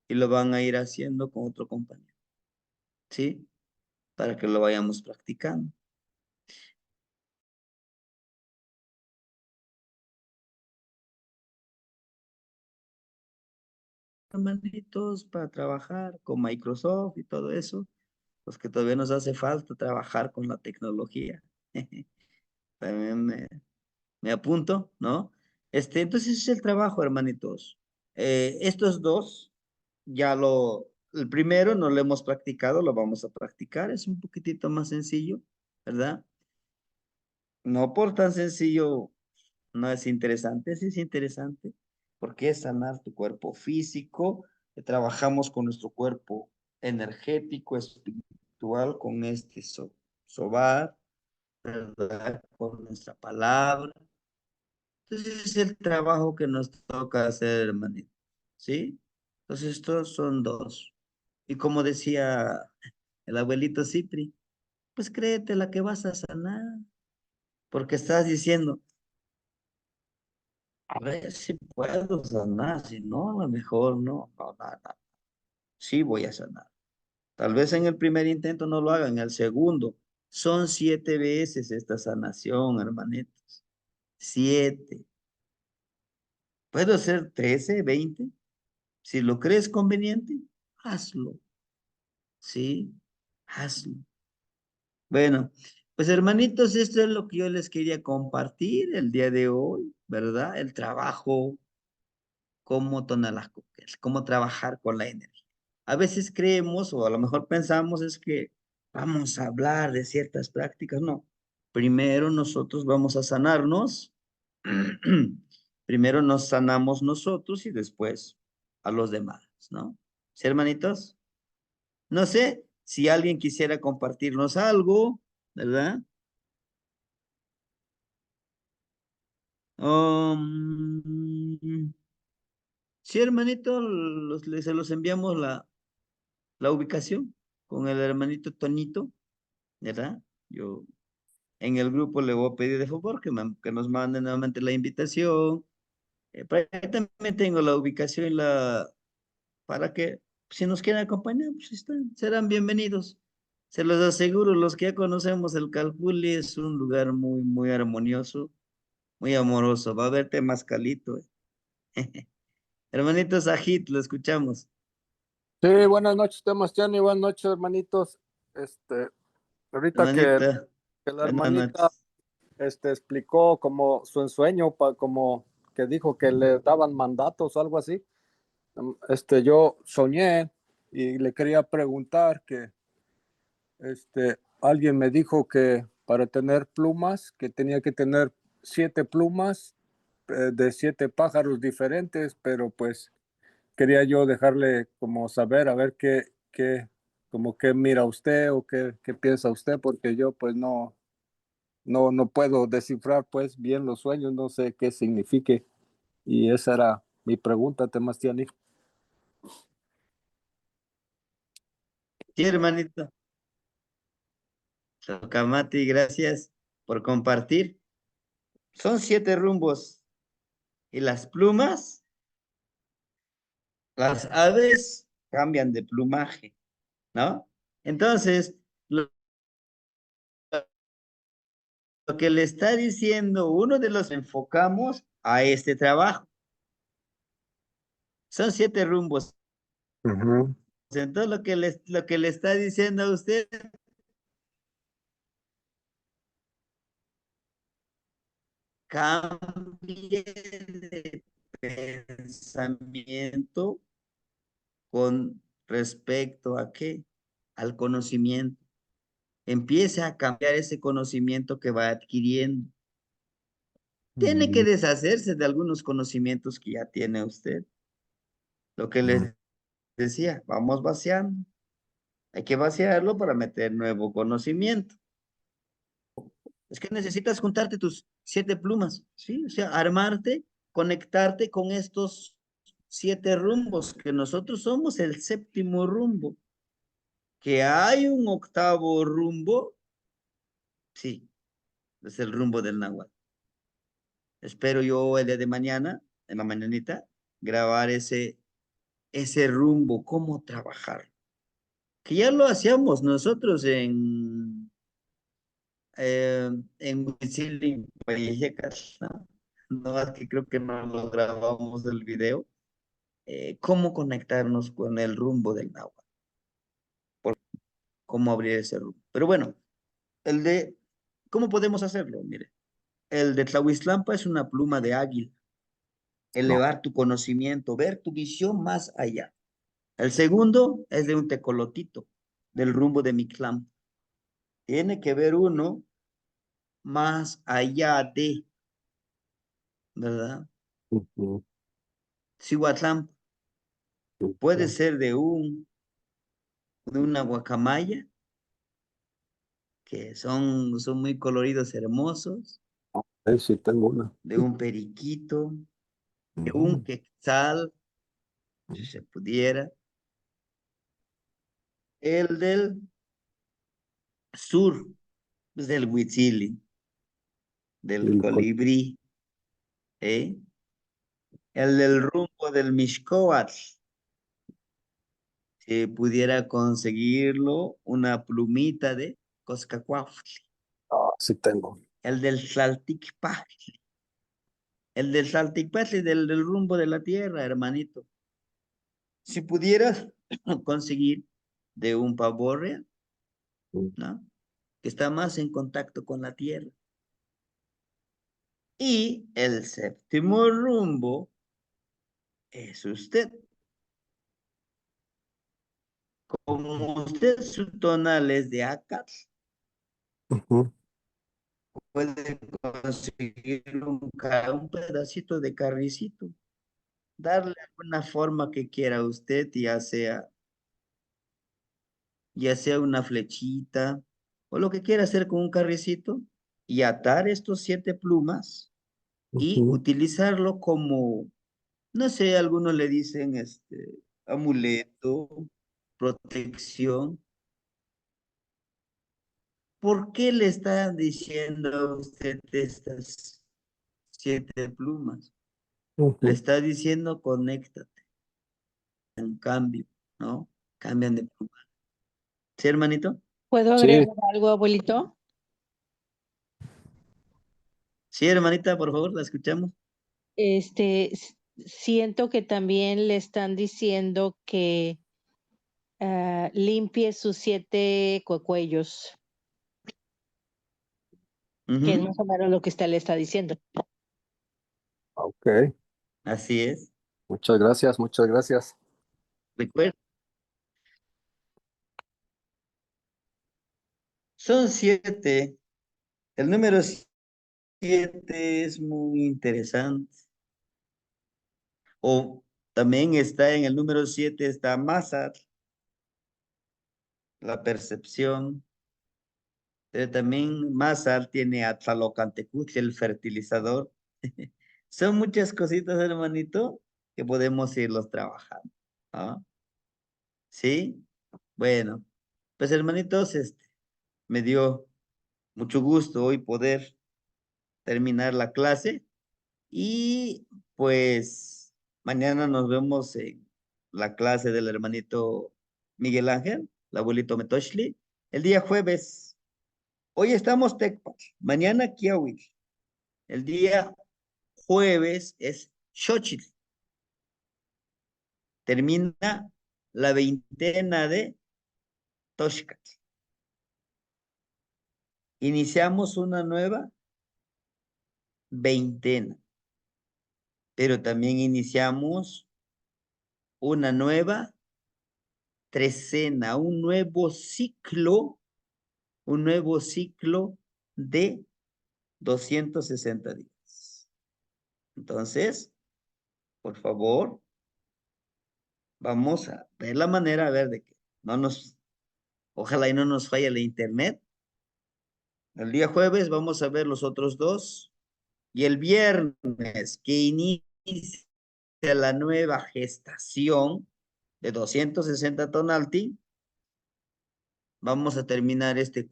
y lo van a ir haciendo con otro compañero, ¿sí? Para que lo vayamos practicando. Hermanitos, para trabajar con Microsoft y todo eso, pues que todavía nos hace falta trabajar con la tecnología. También me apunto, ¿no? Entonces es el trabajo, hermanitos. Estos dos, el primero no lo hemos practicado, lo vamos a practicar, es un poquitito más sencillo, ¿verdad? No por tan sencillo, no es interesante, sí es interesante, porque es sanar tu cuerpo físico, trabajamos con nuestro cuerpo energético, espiritual, con este sobar, ¿verdad? Con nuestra palabra. Entonces es el trabajo que nos toca hacer, hermanito, ¿sí? Entonces estos son dos. Y como decía el abuelito Cipri, pues créete la que vas a sanar, porque estás diciendo, a ver si puedo sanar, si no, a lo mejor no, no, no, no. Sí voy a sanar. Tal vez en el primer intento no lo hagan, en el segundo. Son 7 veces esta sanación, hermanitos. 7. ¿Puedo hacer 13, 20? Si lo crees conveniente, hazlo. Sí, hazlo. Bueno, pues hermanitos, esto es lo que yo les quería compartir el día de hoy, ¿verdad? El trabajo como Tonalacopel, cómo trabajar con la energía. A veces creemos, o a lo mejor pensamos, es que vamos a hablar de ciertas prácticas. No, primero nosotros vamos a sanarnos, primero nos sanamos nosotros y después a los demás, ¿no? ¿Sí, hermanitos? No sé si alguien quisiera compartirnos algo, ¿verdad? Sí, hermanito, se los enviamos la ubicación con el hermanito Tonito, ¿verdad? Yo en el grupo le voy a pedir de favor que nos manden nuevamente la invitación. Por ahí también tengo la ubicación para que si nos quieren acompañar, pues serán bienvenidos. Se los aseguro, los que ya conocemos el Calpulli es un lugar muy, muy armonioso, muy amoroso. Va a haber temas calito. Hermanito Sajid, lo escuchamos. Sí, buenas noches, Sebastián, y buenas noches, hermanitos. Ahorita Hermanita, que la buenas hermanita noches. explicó como su ensueño, como que dijo que le daban mandatos o algo así. Yo soñé y le quería preguntar que alguien me dijo que para tener plumas, que tenía que tener 7 plumas de 7 pájaros diferentes, pero pues quería yo dejarle como saber, a ver como qué mira usted o qué piensa usted, porque yo pues no puedo descifrar pues bien los sueños, no sé qué signifique. Y esa era mi pregunta, Temastiani. Sí, hermanito. Tocamati, gracias por compartir. Son 7 rumbos. Y las plumas, las aves cambian de plumaje, ¿no? Entonces, lo que le está diciendo uno de los enfocamos a este trabajo. Son 7 rumbos. Ujú. Entonces, lo que le está diciendo a usted, cambie de pensamiento con respecto a qué, al conocimiento. Empiece a cambiar ese conocimiento que va adquiriendo. Tiene que deshacerse de algunos conocimientos que ya tiene usted. Lo que les decía, vamos vaciando. Hay que vaciarlo para meter nuevo conocimiento. Es que necesitas juntarte tus 7 plumas, ¿sí? O sea, armarte, conectarte con estos 7 rumbos, que nosotros somos el 7º rumbo. Que hay un 8º rumbo, sí, es el rumbo del náhuatl. Espero yo el día de mañana, en la mañanita, grabar ese rumbo, cómo trabajar. Que ya lo hacíamos nosotros en Huitzili, Vallecas, ¿no? No, es que creo que no lo grabamos el video. Cómo conectarnos con el rumbo del náhuatl, cómo abrir ese rumbo. Pero bueno, ¿cómo podemos hacerlo? Mire, el de Tlahuizlampa es una pluma de águila, elevar tu conocimiento, ver tu visión más allá. El segundo es de un tecolotito, del rumbo de Mictlán. Tiene que ver uno más allá de, ¿verdad? Ujú. Cihuatlán puede ser de una guacamaya, que son muy coloridos, hermosos, Sí, tengo una. de un periquito, de un quetzal, si se pudiera. El del sur, pues del huitzili, del colibrí, ¿eh? El del rumbo del Mixcoatl, si pudiera conseguirlo, una plumita de Coscacuautli. Sí, tengo. El del Tlalticpatli, el del Tlalticpatli, del rumbo de la tierra, hermanito. Si pudieras conseguir de un pavo real, ¿no? Que está más en contacto con la tierra. Y el 7º rumbo es usted. Como usted su tonal es de Acat, Ujú. puede conseguir un pedacito de carricito darle alguna forma que quiera usted, ya sea una flechita o lo que quiera hacer con un carricito y atar estos 7 plumas y Ujú. utilizarlo como, no sé, algunos le dicen amuleto, protección. ¿Por qué le están diciendo a usted estas 7 plumas? Le Ujú. está diciendo conéctate, en cambio, ¿no? Cambian de pluma. ¿Sí, hermanito? ¿Puedo Sí, agregar algo, abuelito? Sí, hermanita, por favor, la escuchamos. Siento que también le están diciendo que limpie sus 7 cuellos, que es Ujú, más o menos lo que usted le está diciendo. ok. así es. Muchas gracias, muchas gracias. Recuerda, son 7. El número 7 es muy interesante. O también está en el número 7, está Mazar, la percepción. Pero también Mazar tiene Atlalocantecuhtli, el fertilizador. Son muchas cositas, hermanito, que podemos irlos trabajando. ¿Ah? ¿Sí? Bueno, pues hermanitos, me dio mucho gusto hoy poder terminar la clase y pues mañana nos vemos en la clase del hermanito Miguel Ángel, el abuelito Metoshli, el día jueves. Hoy estamos Tecpat, mañana Kiawit, el día jueves es Xochitl. Termina la veintena de Toshkat. Iniciamos una nueva veintena, pero también iniciamos una nueva trecena, un nuevo ciclo de 260 días. Entonces, por favor, vamos a ver la manera, a ver de que ojalá y no nos falle la internet. El día jueves vamos a ver los otros 2 y el viernes que inicia la nueva gestación de 260 tonalti, vamos a terminar este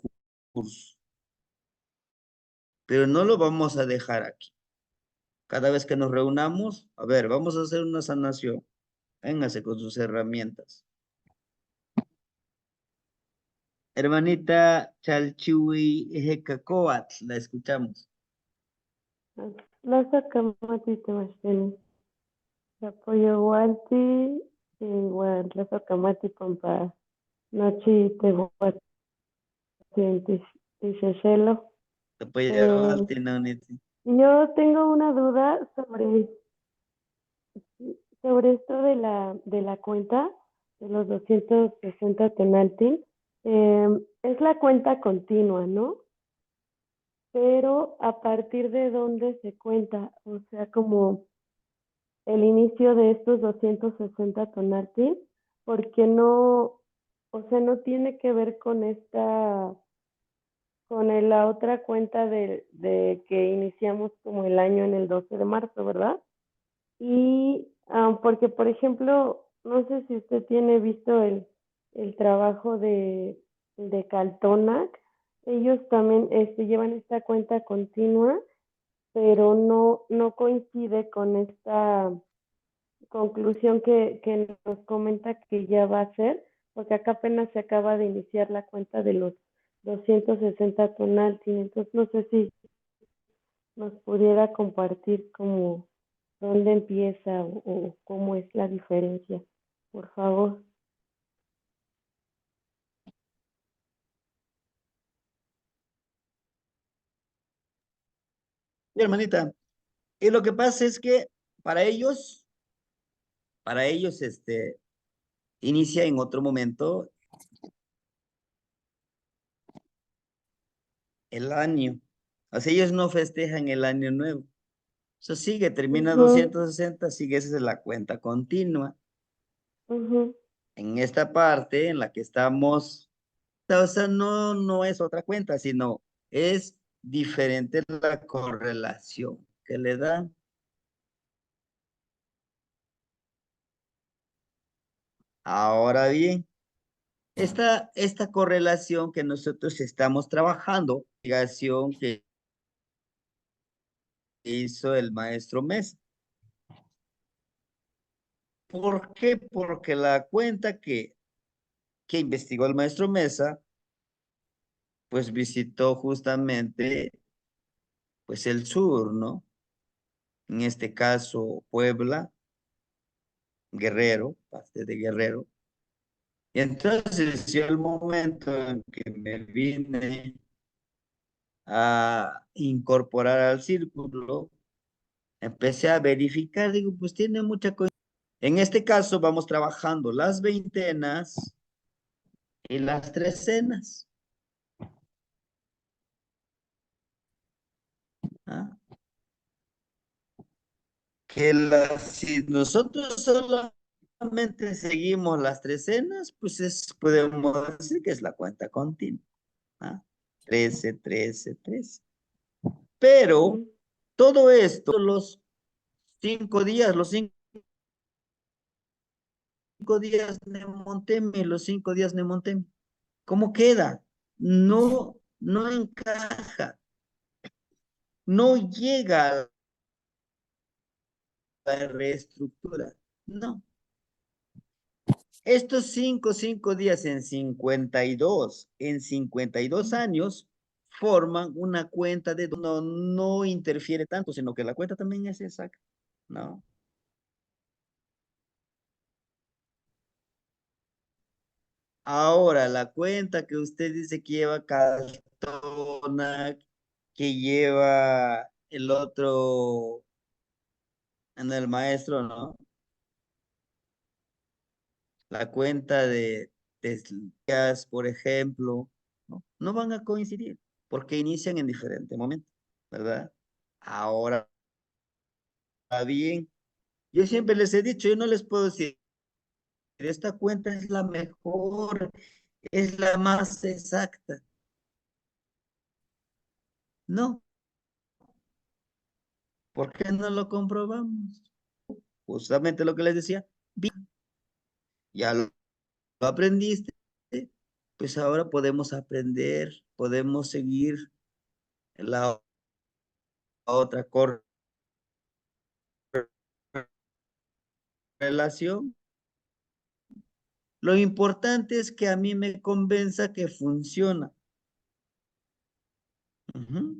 curso. Pero no lo vamos a dejar aquí. Cada vez que nos reunamos, a ver, vamos a hacer una sanación. Véngase con sus herramientas. Hermanita Chalchiwi Ejecacoat, la escuchamos. Plaza Kamati Temashkeni. Apoyo Walti, igual Plaza Kamati Pampa Nochi Tehuati Tishelo. Te puede llevar al Tinaniti. Yo tengo una duda sobre esto de la cuenta de los 260 penalti. Es la cuenta continua, ¿no? Pero a partir de dónde se cuenta, o sea, como el inicio de estos 260 tonalti, porque no, o sea, no tiene que ver con la otra cuenta de que iniciamos como el año en el 12 de marzo, ¿verdad? Y porque, por ejemplo, no sé si usted tiene visto el trabajo de Caltonac, ellos también llevan esta cuenta continua, pero no coincide con esta conclusión que nos comenta que ya va a ser, porque acá apenas se acaba de iniciar la cuenta de los 260 tonalti, entonces no sé si nos pudiera compartir como dónde empieza o cómo es la diferencia, por favor. Sí, hermanita. Y lo que pasa es que para ellos, inicia en otro momento el año. O sea, ellos no festejan el año nuevo, Eso sigue, termina Ujú. 260, sigue, esa es la cuenta continua. Ujú. En esta parte en la que estamos, o sea, no es otra cuenta, sino es diferente la correlación que le dan. Ahora bien, esta correlación que nosotros estamos trabajando, investigación que hizo el maestro Mesa. ¿Por qué? Porque la cuenta que investigó el maestro Mesa, pues visitó justamente pues el sur, ¿no? En este caso, Puebla, Guerrero, parte de Guerrero. Y entonces, yo el momento en que me vine a incorporar al círculo, empecé a verificar, digo, pues tiene mucha cosa. En este caso, vamos trabajando las veintenas y las trecenas. ¿Ah? Si nosotros solamente seguimos las trecenas, pues podemos decir que es la cuenta continua. ¿Ah? 13, 13, 13. Pero Ujú. todo esto, los 5 días, los 5 días Nemontemi, los 5 días Nemontemi, ¿cómo queda? No encaja, no llega a la reestructura, no. Estos 5 días en 52 años, forman una cuenta de no interfiere tanto, sino que la cuenta también es exacta, ¿no? Ahora, la cuenta que usted dice que lleva Cartona, que lleva el otro en el maestro, ¿no? La cuenta de días, por ejemplo, ¿no? No van a coincidir porque inician en diferente momento, ¿verdad? Ahora bien, yo siempre les he dicho, yo no les puedo decir, esta cuenta es la mejor, es la más exacta. No, ¿por qué no lo comprobamos? Justamente lo que les decía, bien, ya lo aprendiste, pues ahora podemos aprender, podemos seguir la otra correlación. Lo importante es que a mí me convenza que funciona. Ujú.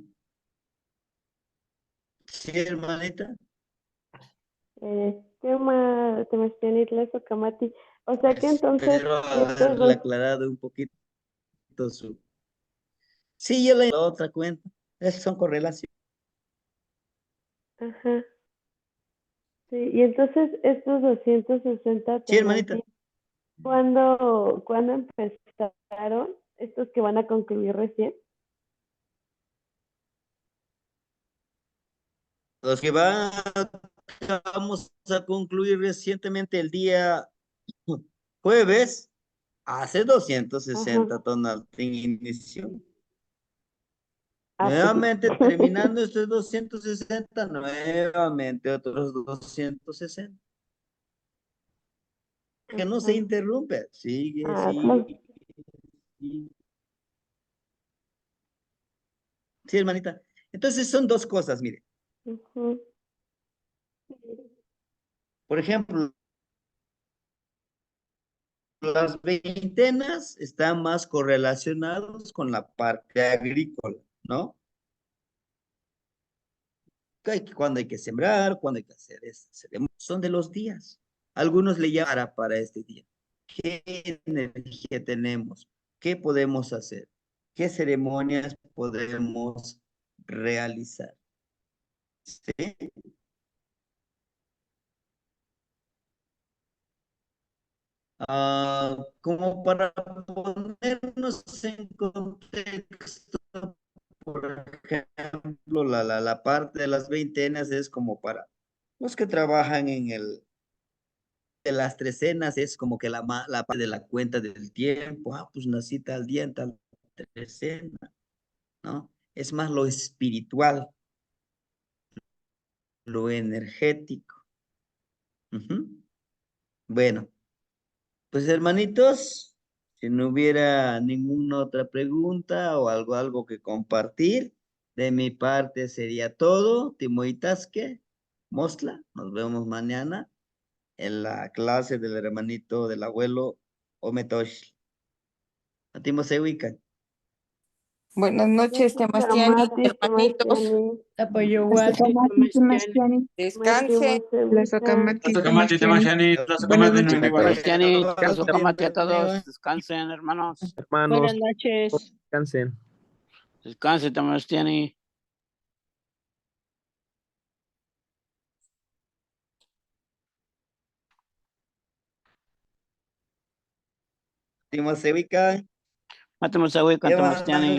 Sí, hermanita. Temaztianitla Socamati. O sea que entonces Espero estos haberle dos, aclarado un poquito su... Sí, yo la otra cuenta. Esas son correlaciones. ajá, sí, y entonces estos 260 Sí, hermanita. Tenantin, ¿cuándo empezaron? Estos que van a concluir recién. Los que vamos a concluir recientemente el día jueves, hace Ajá. 260 Tonaltín inició. Ah, pues sí. Nuevamente, terminando estos 260, nuevamente otros 260. Que no se Ajá. interrumpe. Sigue, Ah, sigue, pues, sigue. Sí, hermanita. Entonces son dos cosas, mire. ujú. Por ejemplo, las veintenas están más correlacionados con la parte agrícola, ¿no? Cuando hay que sembrar, cuando hay que hacer esto. Son de los días. Algunos le llaman para este día. ¿Qué energía tenemos? ¿Qué podemos hacer? ¿Qué ceremonias podemos realizar? ¿Sí? Como para ponernos en contexto, por ejemplo, la parte de las veintenas es como para los que trabajan en de las trecenas, es como que la parte de la cuenta del tiempo. Ah, pues nací tal día en tal trecena, ¿no? Es más lo espiritual, lo energético. Ujú. Bueno, pues hermanitos, si no hubiera ninguna otra pregunta o algo que compartir, de mi parte sería todo. Timoitasque, Mostla, nos vemos mañana en la clase del hermanito del abuelo Ometosh. Atimo se ubican. Buenas noches, Temastiani, Kamati, hermanitos. Tamastiani, Descansen. Tlazokamati, Temashani, Buenas Tlazokamati, noches. Sebastiani, Todos, Tlazokamati a todos. amigos. Descansen, hermanos. Buenas Hermanos, noches. descansen. Descansen, Sebastiani. Timo se ubican. Matemos a Llevan Sebastiani.